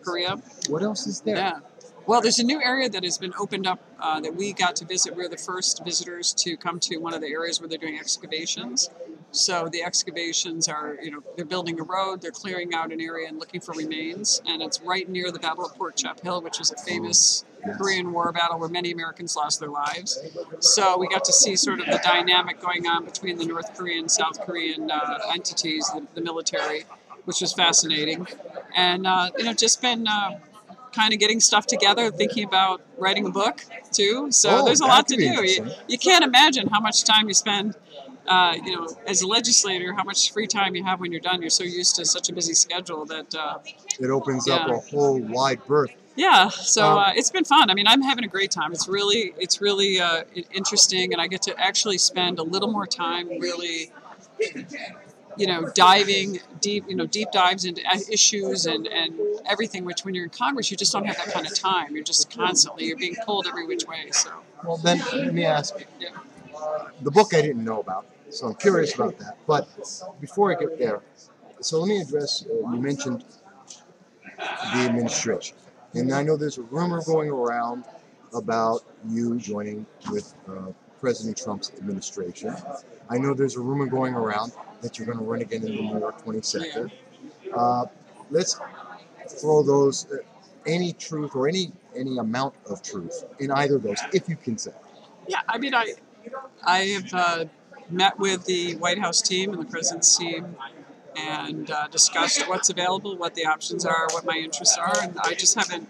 Korea. What else is there? Yeah. Well, there's a new area that has been opened up that we got to visit. We're the first visitors to come to one of the areas where they're doing excavations. So the excavations are, they're building a road, they're clearing out an area and looking for remains. And it's right near the Battle of Fort Chap Hill, which was a famous Korean War battle where many Americans lost their lives. So we got to see sort of the dynamic going on between the North Korean, South Korean entities, the military, which was fascinating. And, just been kind of getting stuff together, thinking about writing a book too. So there's a lot to do. You can't imagine how much time you spend as a legislator, how much free time you have when you're done. You're so used to such a busy schedule that it opens up a whole wide berth. Yeah, so it's been fun. I mean, I'm having a great time. It's really interesting, and I get to actually spend a little more time really, diving deep, deep dives into issues and everything. Which when you're in Congress, you just don't have that kind of time. You're just you're being pulled every which way. So. Well, then let me ask you. Yeah. The book I didn't know about, so I'm curious about that. But before I get there, so let me address, you mentioned the administration. And I know there's a rumor going around about you joining with President Trump's administration. I know there's a rumor going around that you're going to run again in the New York 22nd. Let's throw those, any truth or any amount of truth in either of those, if you can say. Yeah, I mean, I have met with the White House team and the president's team and discussed what's available, what the options are, what my interests are, and I just haven't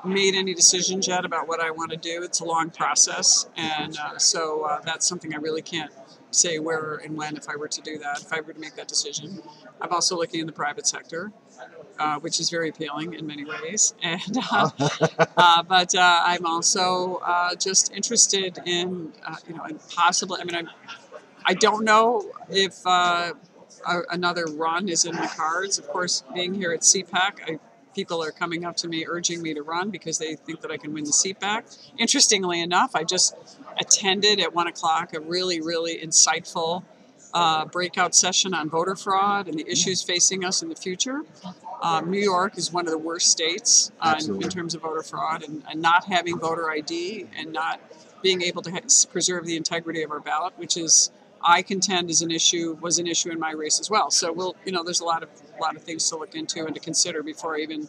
made any decisions yet about what I want to do. It's a long process, and so that's something I really can't say where and when if I were to do that, if I were to make that decision. I'm also looking in the private sector, which is very appealing in many ways, and but I'm also just interested in and possibly. I mean, I don't know if another run is in the cards. Of course, being here at CPAC, people are coming up to me urging me to run because they think that I can win the seat back. Interestingly enough, I just attended at 1 o'clock a really, really insightful breakout session on voter fraud and the issues facing us in the future. New York is one of the worst states in terms of voter fraud, and not having voter ID and not being able to preserve the integrity of our ballot, which is, I contend, was an issue in my race as well. So there's a lot of things to look into and to consider before I even,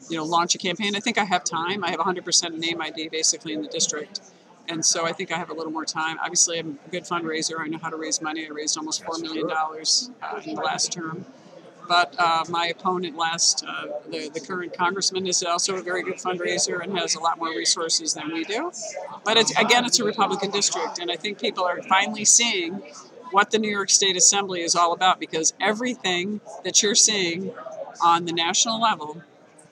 launch a campaign. I think I have time. I have 100% name ID basically in the district. And so I think I have a little more time. Obviously, I'm a good fundraiser. I know how to raise money. I raised almost $4 million in the last term. But my opponent the current congressman is also a very good fundraiser and has a lot more resources than we do. But it's a Republican district, and I think people are finally seeing what the New York State Assembly is all about, because everything that you're seeing on the national level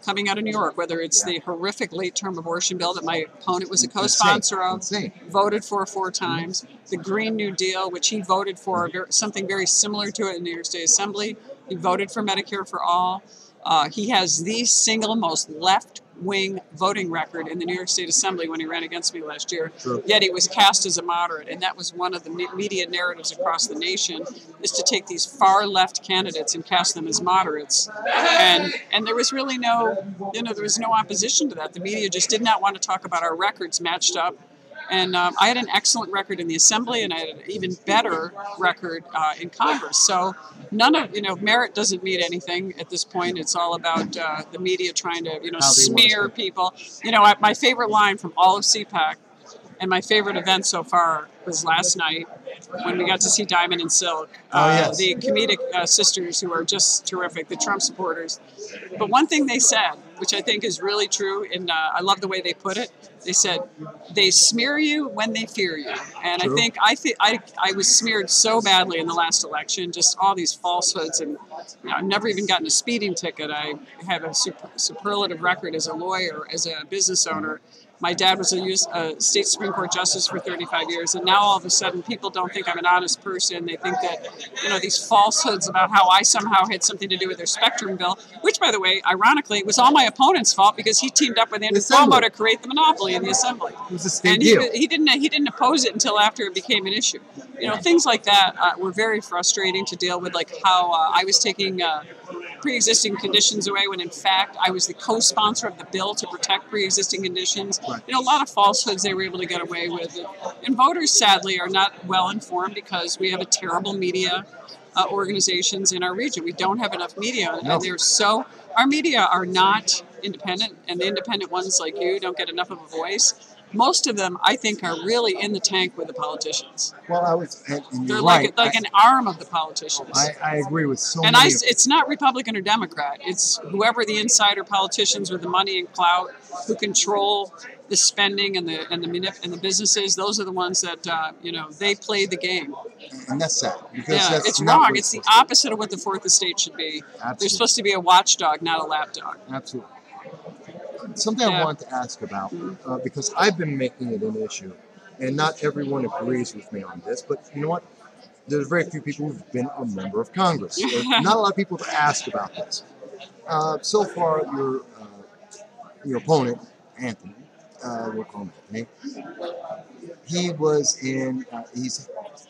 coming out of New York, whether it's the horrific late-term abortion bill that my opponent was a co-sponsor of, voted for 4 times, the Green New Deal, which he voted for, something very similar to it in the New York State Assembly. He voted for Medicare for all. He has the single most left-wing voting record in the New York State Assembly when he ran against me last year. True. Yet he was cast as a moderate, and that was one of the media narratives across the nation, is to take these far-left candidates and cast them as moderates. And there was really no opposition to that. The media just did not want to talk about our records matched up. And I had an excellent record in the Assembly, and I had an even better record in Congress. So merit doesn't mean anything at this point. It's all about the media trying to, smear people. My favorite line from all of CPAC, and my favorite event so far, was last night when we got to see Diamond and Silk, the comedic sisters who are just terrific, the Trump supporters. But one thing they said, which I think is really true, and I love the way they put it, they said, they smear you when they fear you. And true. I think I was smeared so badly in the last election, just all these falsehoods, and I've never even gotten a speeding ticket. I have a superlative record as a lawyer, as a business owner. My dad was a state Supreme Court justice for 35 years, and now all of a sudden people don't think I'm an honest person. They think that, these falsehoods about how I somehow had something to do with their spectrum bill, which, by the way, ironically, was all my opponent's fault because he teamed up with Andrew Cuomo to create the monopoly in the Assembly. It was a state deal. He didn't oppose it until after it became an issue. Things like that were very frustrating to deal with, like how I was taking pre-existing conditions away when, in fact, I was the co-sponsor of the bill to protect pre-existing conditions. Right. A lot of falsehoods they were able to get away with. And voters, sadly, are not well informed because we have a terrible media organizations in our region. We don't have enough media, and our media are not independent, and the independent ones like you don't get enough of a voice. Most of them, I think, are really in the tank with the politicians. Well, they're like an arm of the politicians. I agree with so and many. It's not Republican or Democrat. It's whoever the insider politicians with the money and clout who control the spending and the businesses. Those are the ones that they play the game. And that's sad. Because it's wrong. It's the opposite of what the Fourth Estate should be. Absolutely. They're supposed to be a watchdog, not a lapdog. Absolutely. Something I wanted to ask about, because I've been making it an issue, and not everyone agrees with me on this, but you know what? There's very few people who've been a member of Congress. Not a lot of people to ask about this. So far, your opponent, Anthony, we'll call him Anthony, he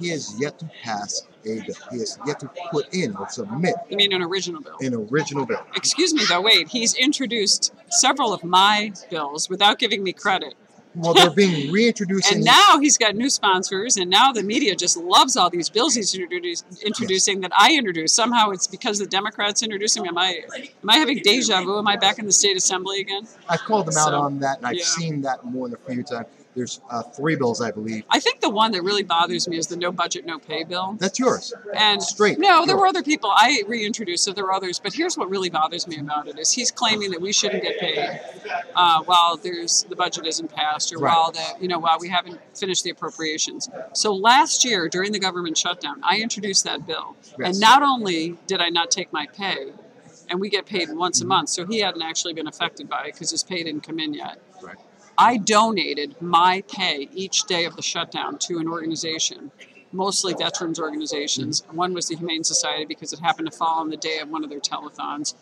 has yet to pass a bill. He has yet to put in or submit. You mean an original bill? An original bill. Excuse me, though. Wait. He's introduced several of my bills without giving me credit Well, they're being reintroduced. And now he's got new sponsors, and now the media just loves all these bills he's introducing that I introduced. Somehow it's because the Democrats introduced them. Am I having deja vu? Am I back in the state assembly again? I've called them out on that, and I've seen that more than a few times. There's 3 bills, I believe. I think the one that really bothers me is the no budget, no pay bill. That's yours. And straight. No, there were other people. I reintroduced it. There were others. But here's what really bothers me about it is he's claiming that we shouldn't get paid while the budget isn't passed or while we haven't finished the appropriations. So last year during the government shutdown, I introduced that bill. Yes. And not only did I not take my pay, and we get paid once a month, so he hadn't actually been affected by it because his pay didn't come in yet. Right. I donated my pay each day of the shutdown to an organization, mostly veterans organizations. One was the Humane Society because it happened to fall on the day of one of their telethons.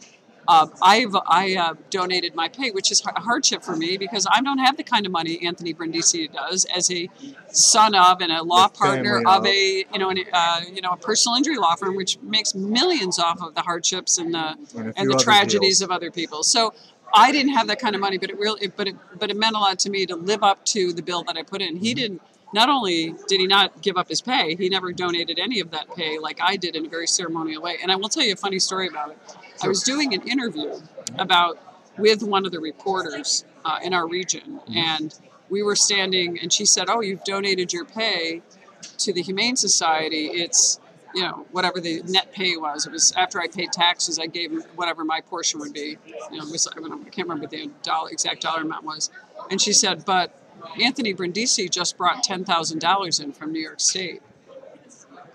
I donated my pay, which is a hardship for me because I don't have the kind of money Anthony Brindisi does as a son of and a law partner of a personal injury law firm, which makes millions off of the hardships and the tragedies of other people. So I didn't have that kind of money, but it meant a lot to me to live up to the bill that I put in. He didn't. Not only did he not give up his pay, he never donated any of that pay like I did in a very ceremonial way. And I will tell you a funny story about it. I was doing an interview with one of the reporters in our region, and we were standing, and she said, "Oh, you've donated your pay to the Humane Society. It's whatever the net pay was. It was after I paid taxes, I gave him whatever my portion would be. I can't remember what the exact dollar amount was." And she said, "But Anthony Brindisi just brought $10,000 in from New York State."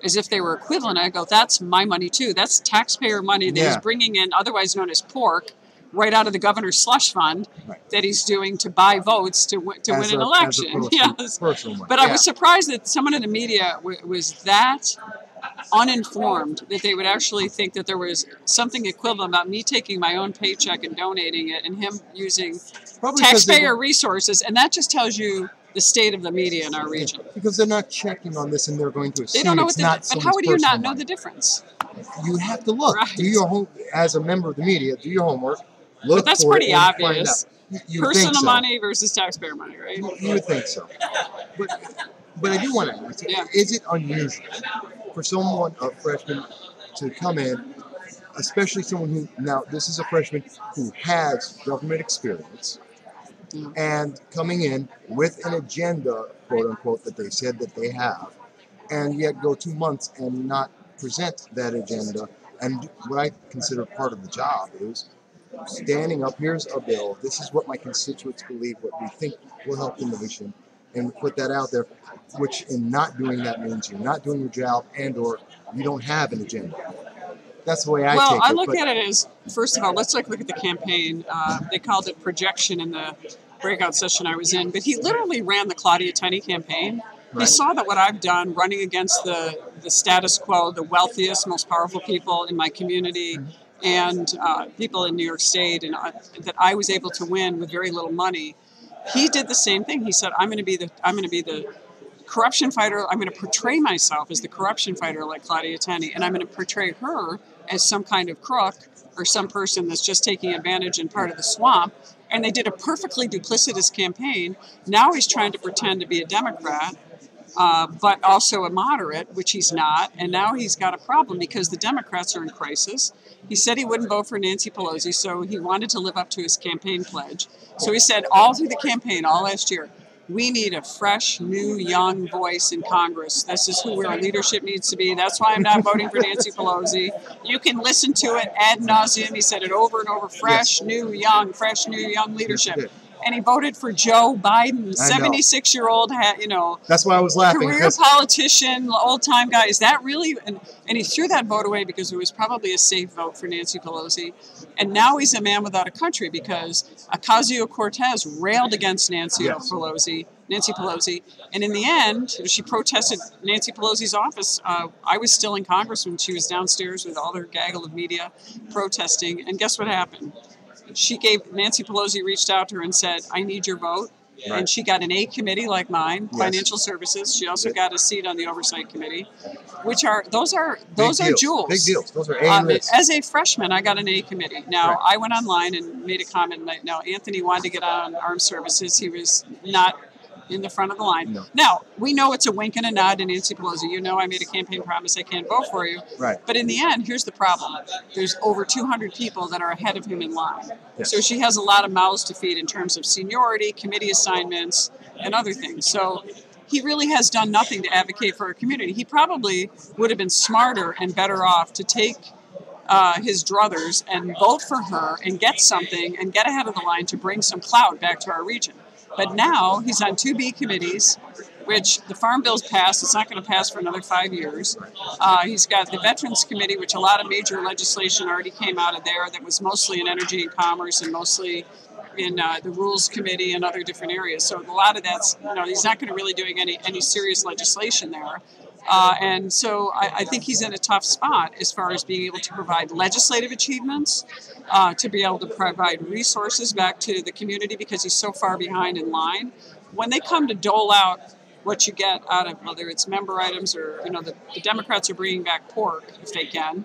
As if they were equivalent. I go, that's my money too. That's taxpayer money that he's bringing in, otherwise known as pork, right out of the governor's slush fund that he's doing to buy votes to win an election. Yes. But I was surprised that someone in the media was that uninformed that they would actually think that there was something equivalent about me taking my own paycheck and donating it and him using taxpayer resources. And that just tells you the state of the media in our region. Because they're not checking on this and they're going to assume they don't know it's not But how do you not know the difference? You have to look. Right. Do your home as a member of the media, do your homework. Look but that's for pretty it and obvious. Personal so. Money versus taxpayer money, right? You would think so. But I do want to ask, is it unusual for someone, a freshman, to come in, especially someone who, now this is a freshman who has government experience, and coming in with an agenda, quote unquote, that they said that they have, and yet go 2 months and not present that agenda. And what I consider part of the job is standing up, here's a bill, this is what my constituents believe, what we think will help the nation, and put that out there, which in not doing that means you're not doing your job and or you don't have an agenda. That's the way I take it. Well, I look at it as, first of all, let's look at the campaign. They called it projection in the breakout session I was in, but he literally ran the Claudia Tenney campaign. He saw that what I've done, running against the status quo, the wealthiest, most powerful people in my community, and people in New York State, and that I was able to win with very little money. He did the same thing. He said, I'm going to be the corruption fighter. I'm going to portray myself as the corruption fighter like Claudia Tenney, and I'm going to portray her as some kind of crook or some person that's just taking advantage and part of the swamp. And they did a perfectly duplicitous campaign. Now he's trying to pretend to be a Democrat, but also a moderate, which he's not. And now he's got a problem because the Democrats are in crisis. He said he wouldn't vote for Nancy Pelosi, so he wanted to live up to his campaign pledge. So he said all through the campaign, all last year, we need a fresh, new, young voice in Congress. This is who our leadership needs to be. That's why I'm not voting for Nancy Pelosi. You can listen to it ad nauseum. He said it over and over, fresh, new, young leadership. And he voted for Joe Biden, 76-year-old, That's why I was laughing. Career politician, old-time guy. Is that really? And he threw that vote away because it was probably a safe vote for Nancy Pelosi. And now he's a man without a country because Ocasio-Cortez railed against Nancy Pelosi. And in the end, she protested Nancy Pelosi's office. I was still in Congress when she was downstairs with all her gaggle of media protesting. And guess what happened? Nancy Pelosi reached out to her and said, I need your vote. And she got an A committee like mine, Yes. financial services. She also Good. got a seat on the oversight committee, which are those are deals. jewels. Big deals. Those are A-list. As a freshman, I got an A committee. Now, Right. I went online and made a comment. Now, Anthony wanted to get on armed services. He was not in the front of the line. No. Now, we know it's a wink and a nod to Nancy Pelosi. You know I made a campaign promise I can't vote for you. Right. But in the end, here's the problem. There's over 200 people that are ahead of him in line. Yes. So she has a lot of mouths to feed in terms of seniority, committee assignments, and other things. So he really has done nothing to advocate for our community. He probably would have been smarter and better off to take his druthers and vote for her and get something and get ahead of the line to bring some clout back to our region. But now he's on 2B committees, which the Farm Bill's passed. It's not going to pass for another 5 years. He's got the Veterans Committee, which a lot of major legislation already came out of there that was mostly in energy and commerce and mostly in the Rules Committee and other different areas. So a lot of that's, he's not going to really doing any serious legislation there. And so I think he's in a tough spot as far as being able to provide legislative achievements, to be able to provide resources back to the community because he's so far behind in line. When they come to dole out what you get out of whether it's member items or, the Democrats are bringing back pork if they can.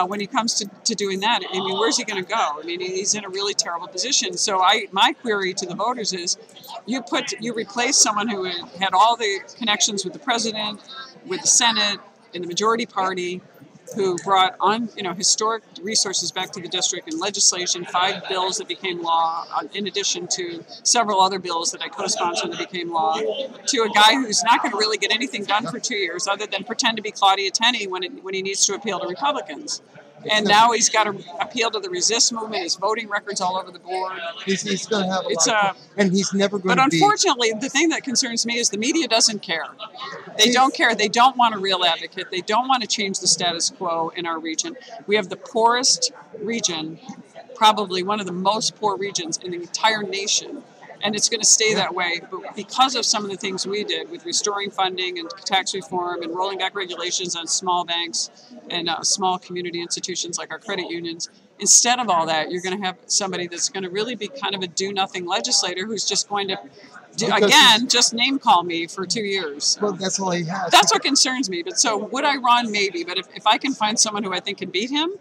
When he comes to doing that, I mean, where's he going to go? I mean, he's in a really terrible position. So my query to the voters is you replace someone who had all the connections with the president, with the Senate, in the majority party, who brought on, historic resources back to the district and legislation, 5 bills that became law, in addition to several other bills that I co-sponsored that became law, to a guy who's not going to really get anything done for 2 years other than pretend to be Claudia Tenney when he needs to appeal to Republicans. And now he's got to appeal to the resist movement. His voting records all over the board. He's going to have a lot and he's never going to be. But unfortunately, the thing that concerns me is the media doesn't care. They don't care. They don't want a real advocate. They don't want to change the status quo in our region. We have the poorest region, probably one of the most poor regions in the entire nation. And it's going to stay that way. But because of some of the things we did with restoring funding and tax reform and rolling back regulations on small banks and small community institutions like our credit unions, instead of all that, you're going to have somebody that's going to really be kind of a do-nothing legislator who's just going to, just name-call me for 2 years. Well, that's all he has. That's what concerns me. But so would I run? Maybe. But if I can find someone who I think can beat him,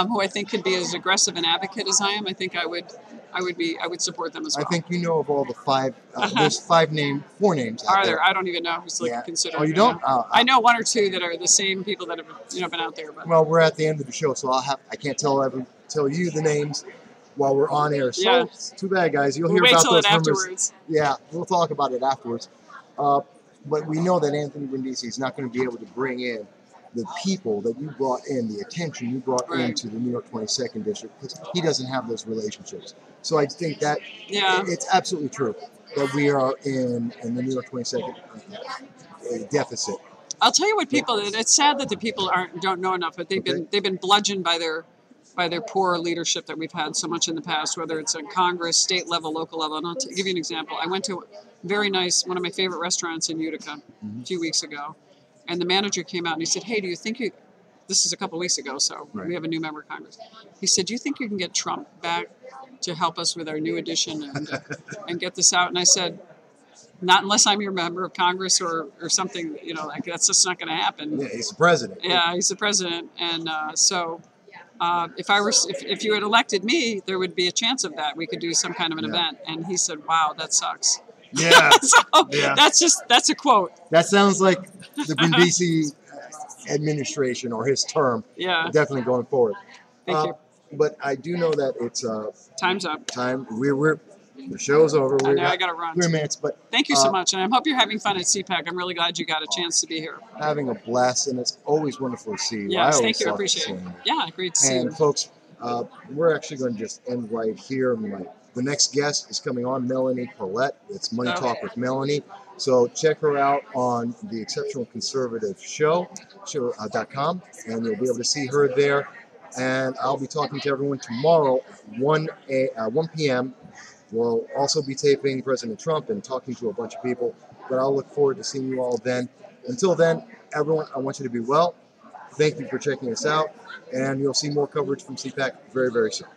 who I think could be as aggressive an advocate as I am, I think I would support them as well. I think you know of all the 5. There's 4 names. Are there? I don't even know who's considered. Oh, you don't? I know 1 or 2 that are the same people that have been out there. But. Well, we're at the end of the show, so I can't tell you the names while we're on air. So it's too bad, guys. You'll hear about those rumors. Afterwards. Yeah, we'll talk about it afterwards. But we know that Anthony Brindisi is not going to be able to bring in the people that you brought in, the attention you brought into the New York 22nd District, because he doesn't have those relationships. So I think that it's absolutely true that we are in the New York 22nd deficit. I'll tell you what it's sad that the people don't know enough, but they've been bludgeoned by their poor leadership that we've had so much in the past, whether it's in Congress, state level, local level. And I'll give you an example. I went to one of my favorite restaurants in Utica a few weeks ago. And the manager came out and he said, hey, do you think this is a couple of weeks ago, so we have a new member of Congress. He said, do you think you can get Trump back to help us with our new edition and get this out? And I said, not unless I'm your member of Congress or something, that's just not going to happen. Yeah, he's the president. Yeah, he's the president. And so if you had elected me, there would be a chance of that. We could do some kind of an event. And he said, wow, that sucks. Yeah. That's a quote. That sounds like the Brindisi administration or his term. Yeah. Definitely going forward. Thank you. But I do know that it's time's up. The show's over. I got to run. 3 minutes, but thank you so much, and I hope you're having fun at CPAC. I'm really glad you got a chance to be here. Having a blast, and it's always wonderful to see you. Yes, thank you. I appreciate it. Yeah, great to see you. And folks, we're actually going to just end right here. The next guest is coming on, Melanie Paulette. It's Money Talk with Melanie. So check her out on the Exceptional Conservative Show.com, and you'll be able to see her there. And I'll be talking to everyone tomorrow, 1 p.m. We'll also be taping President Trump and talking to a bunch of people. But I'll look forward to seeing you all then. Until then, everyone, I want you to be well. Thank you for checking us out. And you'll see more coverage from CPAC very, very soon.